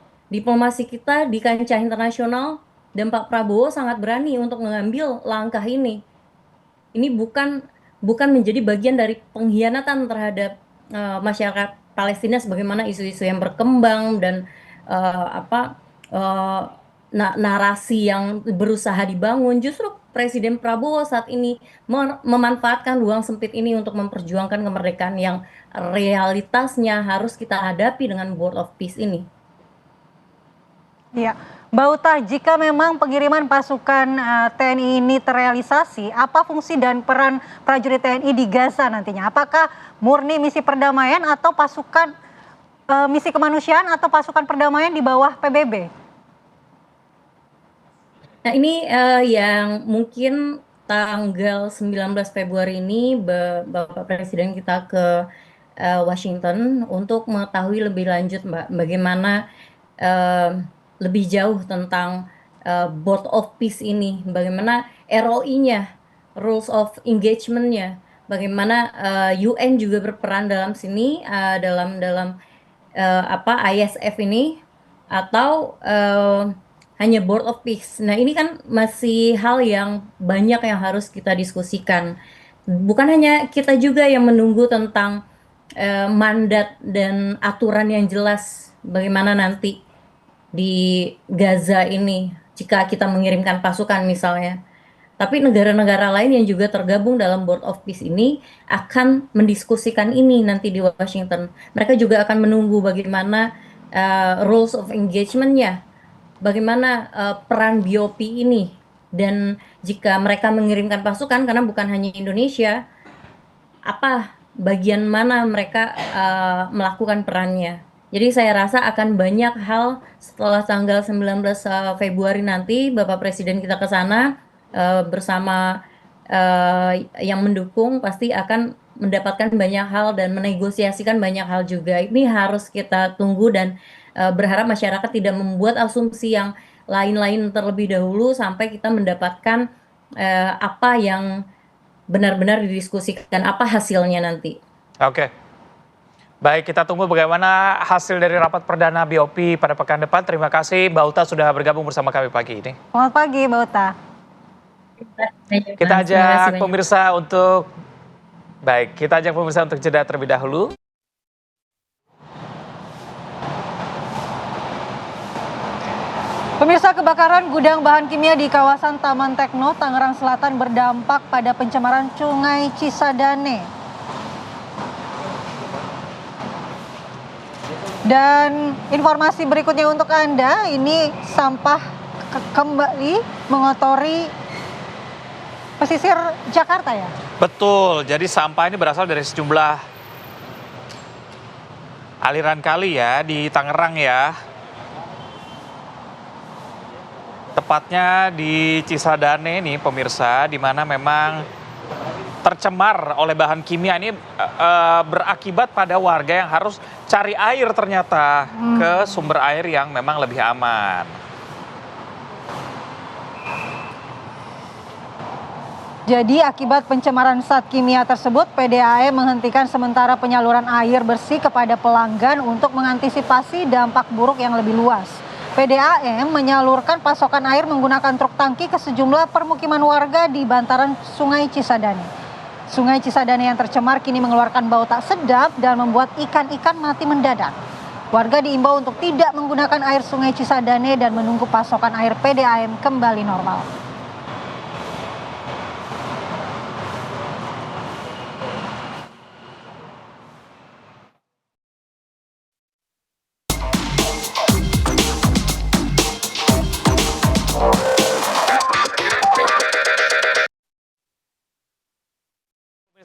kita di kancah internasional, dan Pak Prabowo sangat berani untuk mengambil langkah ini. Ini bukan menjadi bagian dari pengkhianatan terhadap masyarakat Palestina sebagaimana isu-isu yang berkembang dan narasi yang berusaha dibangun. Justru Presiden Prabowo saat ini memanfaatkan ruang sempit ini untuk memperjuangkan kemerdekaan yang realitasnya harus kita hadapi dengan Board of Peace ini. Ya, Mbak Uta, jika memang pengiriman pasukan TNI ini terrealisasi, apa fungsi dan peran prajurit TNI di Gaza nantinya? Apakah murni misi perdamaian atau pasukan misi kemanusiaan atau pasukan perdamaian di bawah PBB? Nah, ini yang mungkin tanggal 19 Februari ini Bapak Presiden kita ke Washington untuk mengetahui lebih lanjut, Mbak, bagaimana lebih jauh tentang Board of Peace ini, bagaimana ROI-nya, Rules of Engagement-nya, bagaimana UN juga berperan dalam sini, dalam ISF ini, atau hanya Board of Peace. Nah, ini kan masih hal yang banyak yang harus kita diskusikan. Bukan hanya kita juga yang menunggu tentang mandat dan aturan yang jelas bagaimana nanti di Gaza ini jika kita mengirimkan pasukan misalnya. Tapi negara-negara lain yang juga tergabung dalam Board of Peace ini akan mendiskusikan ini nanti di Washington. Mereka juga akan menunggu bagaimana rules of engagement-nya, bagaimana peran BOP ini, dan jika mereka mengirimkan pasukan, karena bukan hanya Indonesia, apa bagian mana mereka melakukan perannya. Jadi saya rasa akan banyak hal setelah tanggal 19 Februari nanti Bapak Presiden kita ke sana bersama yang mendukung pasti akan mendapatkan banyak hal dan menegosiasikan banyak hal juga. Ini harus kita tunggu dan berharap masyarakat tidak membuat asumsi yang lain-lain terlebih dahulu sampai kita mendapatkan apa yang benar-benar didiskusikan, apa hasilnya nanti. Oke. Baik, kita tunggu bagaimana hasil dari rapat perdana BOP pada pekan depan. Terima kasih Mbak Uta sudah bergabung bersama kami pagi ini. Selamat pagi Mbak Uta. Kita ajak pemirsa untuk jeda terlebih dahulu. Pemirsa, kebakaran gudang bahan kimia di kawasan Taman Tekno, Tangerang Selatan berdampak pada pencemaran Sungai Cisadane. Dan informasi berikutnya untuk Anda, ini sampah kembali mengotori pesisir Jakarta ya? Betul, jadi sampah ini berasal dari sejumlah aliran kali ya di Tangerang ya. Tepatnya di Cisadane nih pemirsa, di mana memang tercemar oleh bahan kimia ini berakibat pada warga yang harus cari air ternyata ke sumber air yang memang lebih aman. Jadi akibat pencemaran zat kimia tersebut, PDAM menghentikan sementara penyaluran air bersih kepada pelanggan untuk mengantisipasi dampak buruk yang lebih luas. PDAM menyalurkan pasokan air menggunakan truk tangki ke sejumlah permukiman warga di bantaran Sungai Cisadane. Sungai Cisadane yang tercemar kini mengeluarkan bau tak sedap dan membuat ikan-ikan mati mendadak. Warga diimbau untuk tidak menggunakan air Sungai Cisadane dan menunggu pasokan air PDAM kembali normal.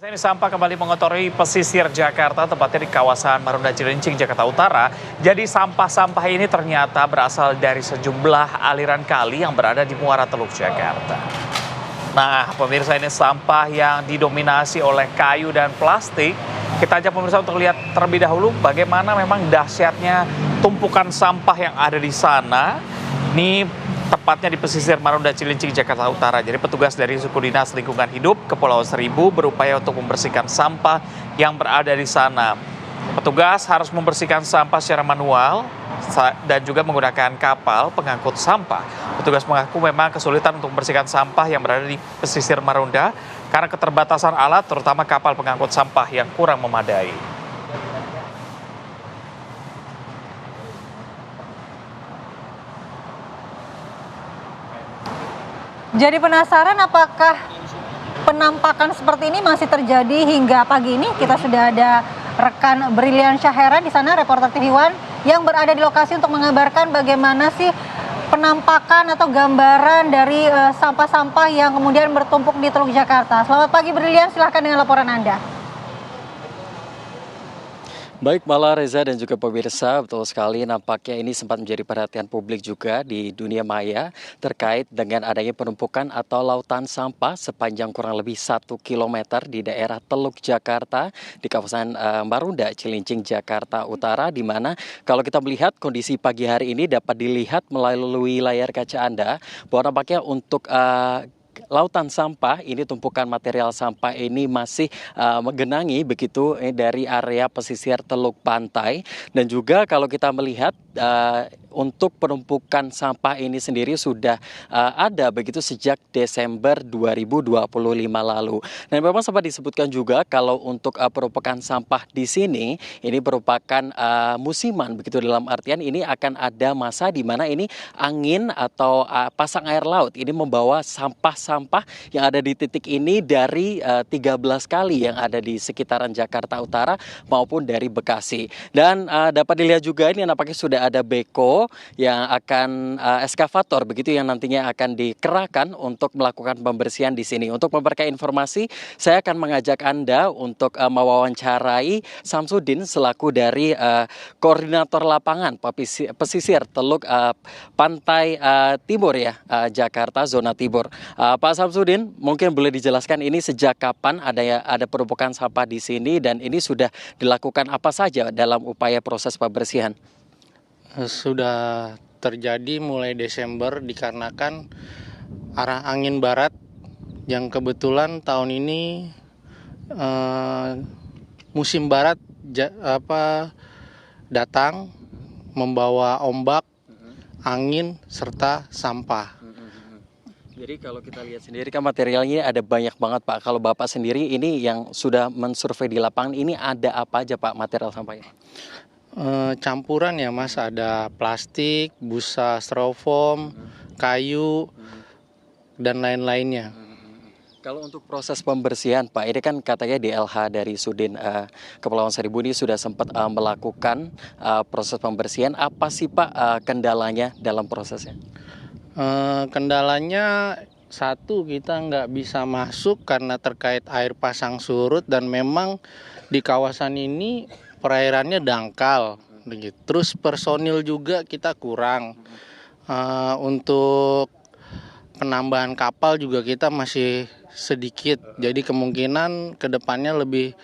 Ini sampah kembali mengotori pesisir Jakarta, tepatnya di kawasan Marunda Cilincing, Jakarta Utara. Jadi sampah-sampah ini ternyata berasal dari sejumlah aliran kali yang berada di Muara Teluk, Jakarta. Nah, pemirsa, ini sampah yang didominasi oleh kayu dan plastik. Kita ajak pemirsa untuk lihat terlebih dahulu bagaimana memang dahsyatnya tumpukan sampah yang ada di sana. Ini tepatnya di pesisir Marunda Cilincing, Jakarta Utara. Jadi petugas dari Suku Dinas Lingkungan Hidup Kepulauan Seribu berupaya untuk membersihkan sampah yang berada di sana. Petugas harus membersihkan sampah secara manual dan juga menggunakan kapal pengangkut sampah. Petugas mengaku memang kesulitan untuk membersihkan sampah yang berada di pesisir Marunda karena keterbatasan alat, terutama kapal pengangkut sampah yang kurang memadai. Jadi penasaran apakah penampakan seperti ini masih terjadi hingga pagi ini? Kita sudah ada rekan Brilian Syahera di sana, reporter TV One yang berada di lokasi untuk mengabarkan bagaimana sih penampakan atau gambaran dari sampah-sampah yang kemudian bertumpuk di Teluk Jakarta. Selamat pagi Brilian, silahkan dengan laporan Anda. Baik Mala, Reza dan juga pemirsa, betul sekali nampaknya ini sempat menjadi perhatian publik juga di dunia maya terkait dengan adanya penumpukan atau lautan sampah sepanjang kurang lebih 1 km di daerah Teluk Jakarta di kawasan Marunda Cilincing, Jakarta Utara, di mana kalau kita melihat kondisi pagi hari ini dapat dilihat melalui layar kaca Anda bahwa nampaknya untuk lautan sampah ini, tumpukan material sampah ini masih menggenangi begitu dari area pesisir Teluk Pantai. Dan juga kalau kita melihat untuk penumpukan sampah ini sendiri sudah ada begitu sejak Desember 2025 lalu. Dan memang sempat disebutkan juga kalau untuk penumpukan sampah di sini ini merupakan musiman begitu, dalam artian ini akan ada masa di mana ini angin atau pasang air laut ini membawa sampah-sampah yang ada di titik ini dari 13 kali yang ada di sekitaran Jakarta Utara maupun dari Bekasi. Dan dapat dilihat juga ini nampaknya sudah ada beko Troko yang akan eskavator begitu yang nantinya akan dikerahkan untuk melakukan pembersihan di sini. Untuk memperkaya informasi, saya akan mengajak Anda untuk mewawancarai Samsudin selaku dari koordinator lapangan pesisir Teluk Pantai Timur ya, Jakarta zona Timur. Pak Samsudin, mungkin boleh dijelaskan ini sejak kapan ada penumpukan sampah di sini dan ini sudah dilakukan apa saja dalam upaya proses pembersihan? Sudah terjadi mulai Desember dikarenakan arah angin barat yang kebetulan tahun ini musim barat datang membawa ombak, angin serta sampah. Jadi kalau kita lihat sendiri kan materialnya ada banyak banget Pak. Kalau Bapak sendiri ini yang sudah mensurvei di lapangan ini ada apa aja Pak material sampahnya? Campuran ya Mas, ada plastik, busa styrofoam, kayu, dan lain-lainnya. Kalau untuk proses pembersihan Pak, ini kan katanya DLH dari Sudin Kepulauan Seribu ini sudah sempat melakukan proses pembersihan. Apa sih Pak kendalanya dalam prosesnya? Kendalanya satu, kita nggak bisa masuk karena terkait air pasang surut dan memang di kawasan ini perairannya dangkal. Terus personil juga kita kurang. Untuk penambahan kapal juga kita masih sedikit. Jadi kemungkinan kedepannya lebih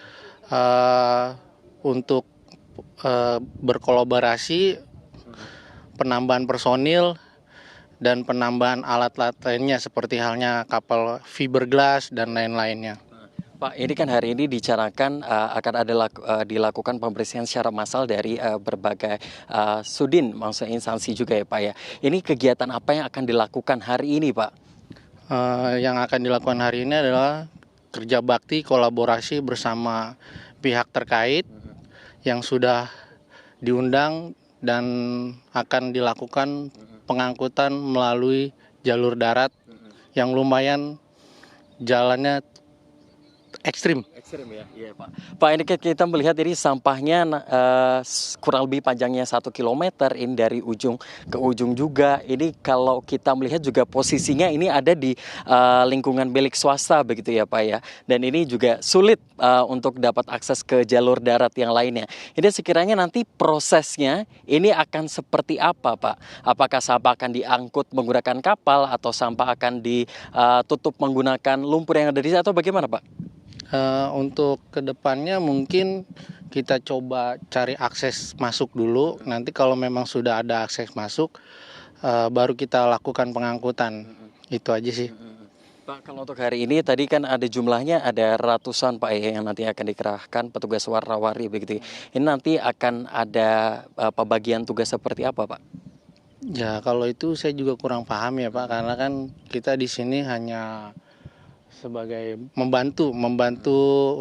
untuk berkolaborasi penambahan personil dan penambahan alat-alat lainnya seperti halnya kapal fiberglass dan lain-lainnya. Pak, ini kan hari ini dicanangkan akan ada dilakukan pembersihan secara massal dari berbagai sudin, maksudnya instansi juga ya Pak ya. Ini kegiatan apa yang akan dilakukan hari ini Pak? Yang akan dilakukan hari ini adalah kerja bakti kolaborasi bersama pihak terkait yang sudah diundang dan akan dilakukan pengangkutan melalui jalur darat yang lumayan jalannya ekstrim. Ekstrim ya, iya Pak. Pak, ini kita melihat ini sampahnya kurang lebih panjangnya 1 kilometer ini dari ujung ke ujung juga. Ini kalau kita melihat juga posisinya ini ada di lingkungan milik swasta begitu ya Pak ya. Dan ini juga sulit untuk dapat akses ke jalur darat yang lainnya. Ini sekiranya nanti prosesnya ini akan seperti apa Pak? Apakah sampah akan diangkut menggunakan kapal atau sampah akan ditutup menggunakan lumpur yang ada di sini atau bagaimana Pak? Untuk kedepannya mungkin kita coba cari akses masuk dulu. Nanti kalau memang sudah ada akses masuk, baru kita lakukan pengangkutan. Itu aja sih. Pak, kalau untuk hari ini tadi kan ada jumlahnya ada ratusan Pak ya yang nanti akan dikerahkan petugas warna-warni begitu. Ini nanti akan ada pembagian tugas seperti apa Pak? Ya kalau itu saya juga kurang paham ya Pak, karena kan kita di sini hanya sebagai membantu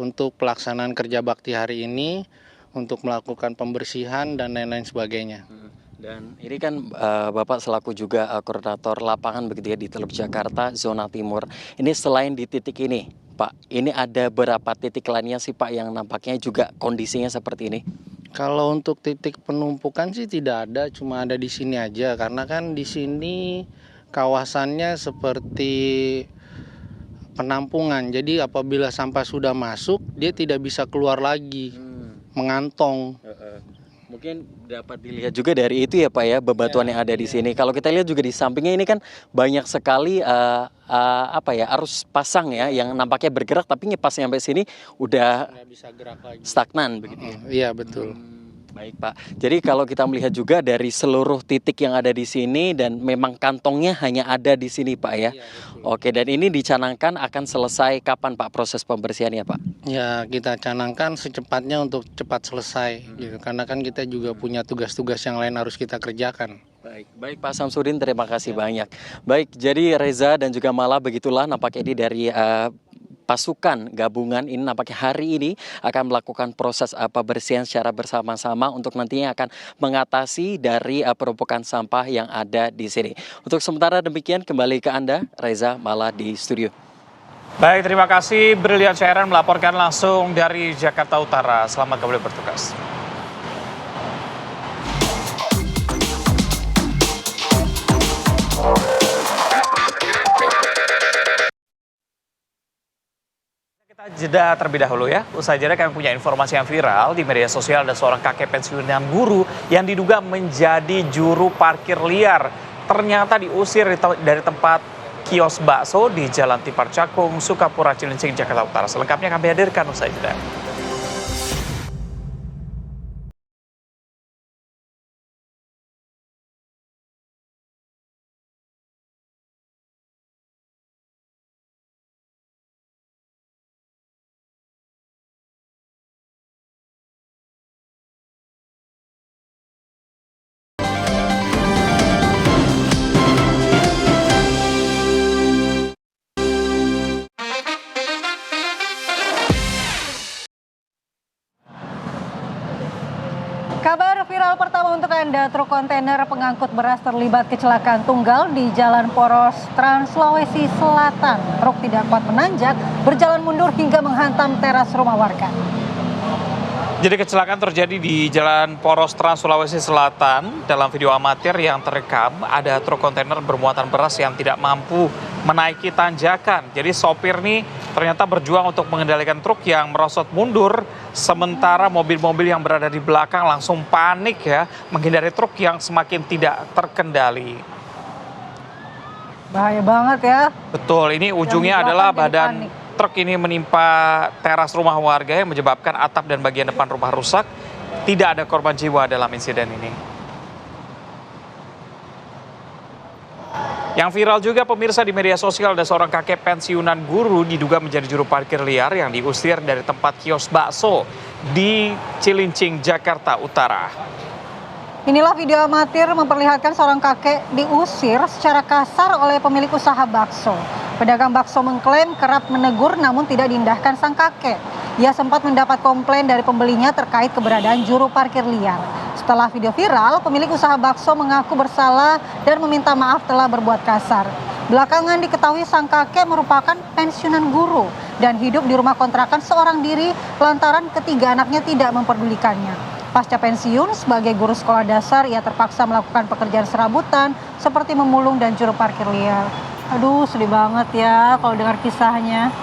untuk pelaksanaan kerja bakti hari ini untuk melakukan pembersihan dan lain-lain sebagainya. Dan ini kan Bapak selaku juga koordinator lapangan begitu ya di Teluk Jakarta zona Timur. Ini selain di titik ini Pak, ini ada berapa titik lainnya sih Pak yang nampaknya juga kondisinya seperti ini? Kalau untuk titik penumpukan sih tidak ada, cuma ada di sini aja karena kan di sini kawasannya seperti penampungan. Jadi apabila sampah sudah masuk, dia tidak bisa keluar lagi, mengantong. Mungkin dapat dilihat juga dari itu ya Pak ya, bebatuan yang ada di sini. Kalau kita lihat juga di sampingnya ini kan banyak sekali arus pasang ya yang nampaknya bergerak tapi pas sampai sini udah nggak bisa gerak lagi. Stagnan begitu ya. Iya betul. Baik Pak, jadi kalau kita melihat juga dari seluruh titik yang ada di sini dan memang kantongnya hanya ada di sini Pak ya. Iya, oke, dan ini dicanangkan akan selesai kapan Pak proses pembersihannya Pak? Ya kita canangkan secepatnya untuk cepat selesai gitu. Karena kan kita juga punya tugas-tugas yang lain harus kita kerjakan. Baik Pak Samsudin, terima kasih banyak. Baik, jadi Reza dan juga Mala begitulah nampaknya ini dari pasukan gabungan ini nampaknya hari ini akan melakukan proses pembersihan secara bersama-sama untuk nantinya akan mengatasi dari penumpukan sampah yang ada di sini. Untuk sementara demikian kembali ke Anda, Reza Mala di studio. Baik, terima kasih Brilian Syairan melaporkan langsung dari Jakarta Utara. Selamat kembali bertugas. jeda terlebih dahulu ya. Usai jeda kami punya informasi yang viral di media sosial, ada seorang kakek pensiunan guru yang diduga menjadi juru parkir liar. Ternyata diusir dari tempat kios bakso di Jalan Tipar Cakung, Sukapura, Cilincing, Jakarta Utara. Selengkapnya kami hadirkan usai jeda. Kabar viral pertama untuk Anda, truk kontainer pengangkut beras terlibat kecelakaan tunggal di Jalan Poros, Trans Sulawesi Selatan. Truk tidak kuat menanjak, berjalan mundur hingga menghantam teras rumah warga. Jadi kecelakaan terjadi di Jalan Poros Trans Sulawesi Selatan. Dalam video amatir yang terekam, ada truk kontainer bermuatan beras yang tidak mampu menaiki tanjakan. Jadi sopir nih ternyata berjuang untuk mengendalikan truk yang merosot mundur, sementara mobil-mobil yang berada di belakang langsung panik ya, menghindari truk yang semakin tidak terkendali. Bahaya banget ya. Betul, ini ujungnya adalah badan truk ini menimpa teras rumah warga yang menyebabkan atap dan bagian depan rumah rusak. Tidak ada korban jiwa dalam insiden ini. Yang viral juga pemirsa di media sosial, ada seorang kakek pensiunan guru diduga menjadi juru parkir liar yang diusir dari tempat kios bakso di Cilincing, Jakarta Utara. Inilah video amatir memperlihatkan seorang kakek diusir secara kasar oleh pemilik usaha bakso. Pedagang bakso mengklaim kerap menegur namun tidak diindahkan sang kakek. Ia sempat mendapat komplain dari pembelinya terkait keberadaan juru parkir liar. Setelah video viral, pemilik usaha bakso mengaku bersalah dan meminta maaf telah berbuat kasar. Belakangan diketahui sang kakek merupakan pensiunan guru dan hidup di rumah kontrakan seorang diri lantaran ketiga anaknya tidak memperdulikannya. Pasca pensiun sebagai guru sekolah dasar, ia terpaksa melakukan pekerjaan serabutan seperti memulung dan juru parkir liar. Aduh, sedih banget ya kalau dengar kisahnya.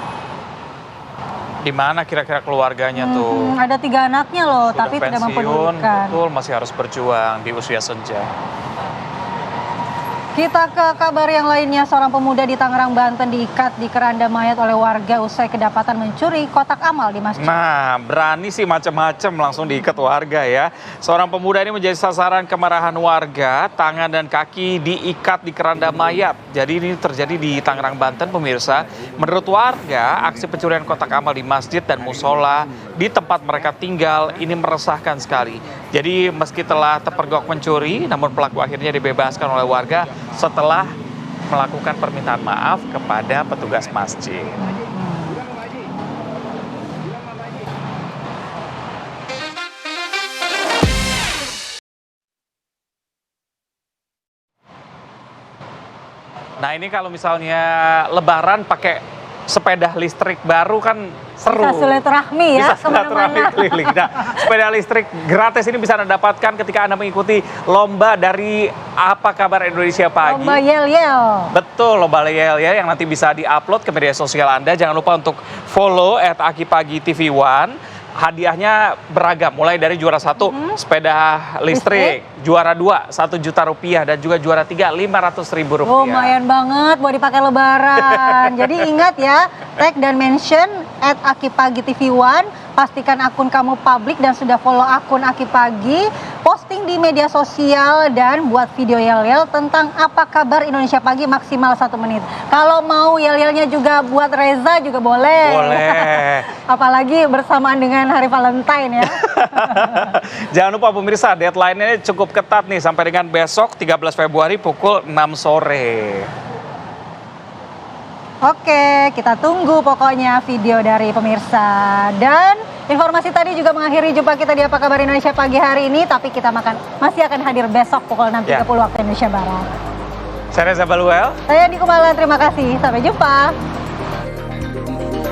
Di mana kira-kira keluarganya tuh? Ada 3 anaknya loh, sudah tapi pensiun, tidak mempedulikan. betul, masih harus berjuang di usia senja. Kita ke kabar yang lainnya, seorang pemuda di Tangerang, Banten diikat di keranda mayat oleh warga usai kedapatan mencuri kotak amal di masjid. Nah, berani sih macam-macam langsung diikat warga ya. Seorang pemuda ini menjadi sasaran kemarahan warga, tangan dan kaki diikat di keranda mayat. Jadi ini terjadi di Tangerang, Banten pemirsa. Menurut warga, aksi pencurian kotak amal di masjid dan musola di tempat mereka tinggal ini meresahkan sekali. Jadi meski telah terpergok mencuri, namun pelaku akhirnya dibebaskan oleh warga setelah melakukan permintaan maaf kepada petugas masjid. Nah ini kalau misalnya lebaran pakai sepeda listrik baru kan seru. Bisa silaturahmi ya, bisa silaturahmi keliling. Nah, sepeda listrik gratis ini bisa Anda dapatkan ketika Anda mengikuti lomba dari Apa Kabar Indonesia Pagi. Lomba yel-yel. Betul, lomba yel-yel yang nanti bisa diupload ke media sosial Anda. Jangan lupa untuk follow @akipagi_tv1. Hadiahnya beragam, mulai dari juara 1 sepeda listrik, juara 2 1 juta rupiah, dan juga juara 3 500.000 rupiah. Lumayan banget buat dipakai lebaran. Jadi ingat ya, tag dan mention @akipagi_tv1. Pastikan akun kamu publik dan sudah follow akun Aki Pagi, posting di media sosial dan buat video yel-yel tentang Apa Kabar Indonesia Pagi maksimal 1 menit. Kalau mau yel-yelnya juga buat Reza juga boleh. Boleh. Apalagi bersamaan dengan Hari Valentine ya. Jangan lupa pemirsa, deadline-nya cukup ketat nih sampai dengan besok 13 Februari pukul 6 sore. Oke, kita tunggu pokoknya video dari pemirsa. Dan informasi tadi juga mengakhiri jumpa kita di Apa Kabar Indonesia Pagi hari ini. Tapi kita masih akan hadir besok pukul 6.30 waktu Indonesia Barat. Saya Reza Baluel. Saya Andi Kumala, terima kasih. Sampai jumpa.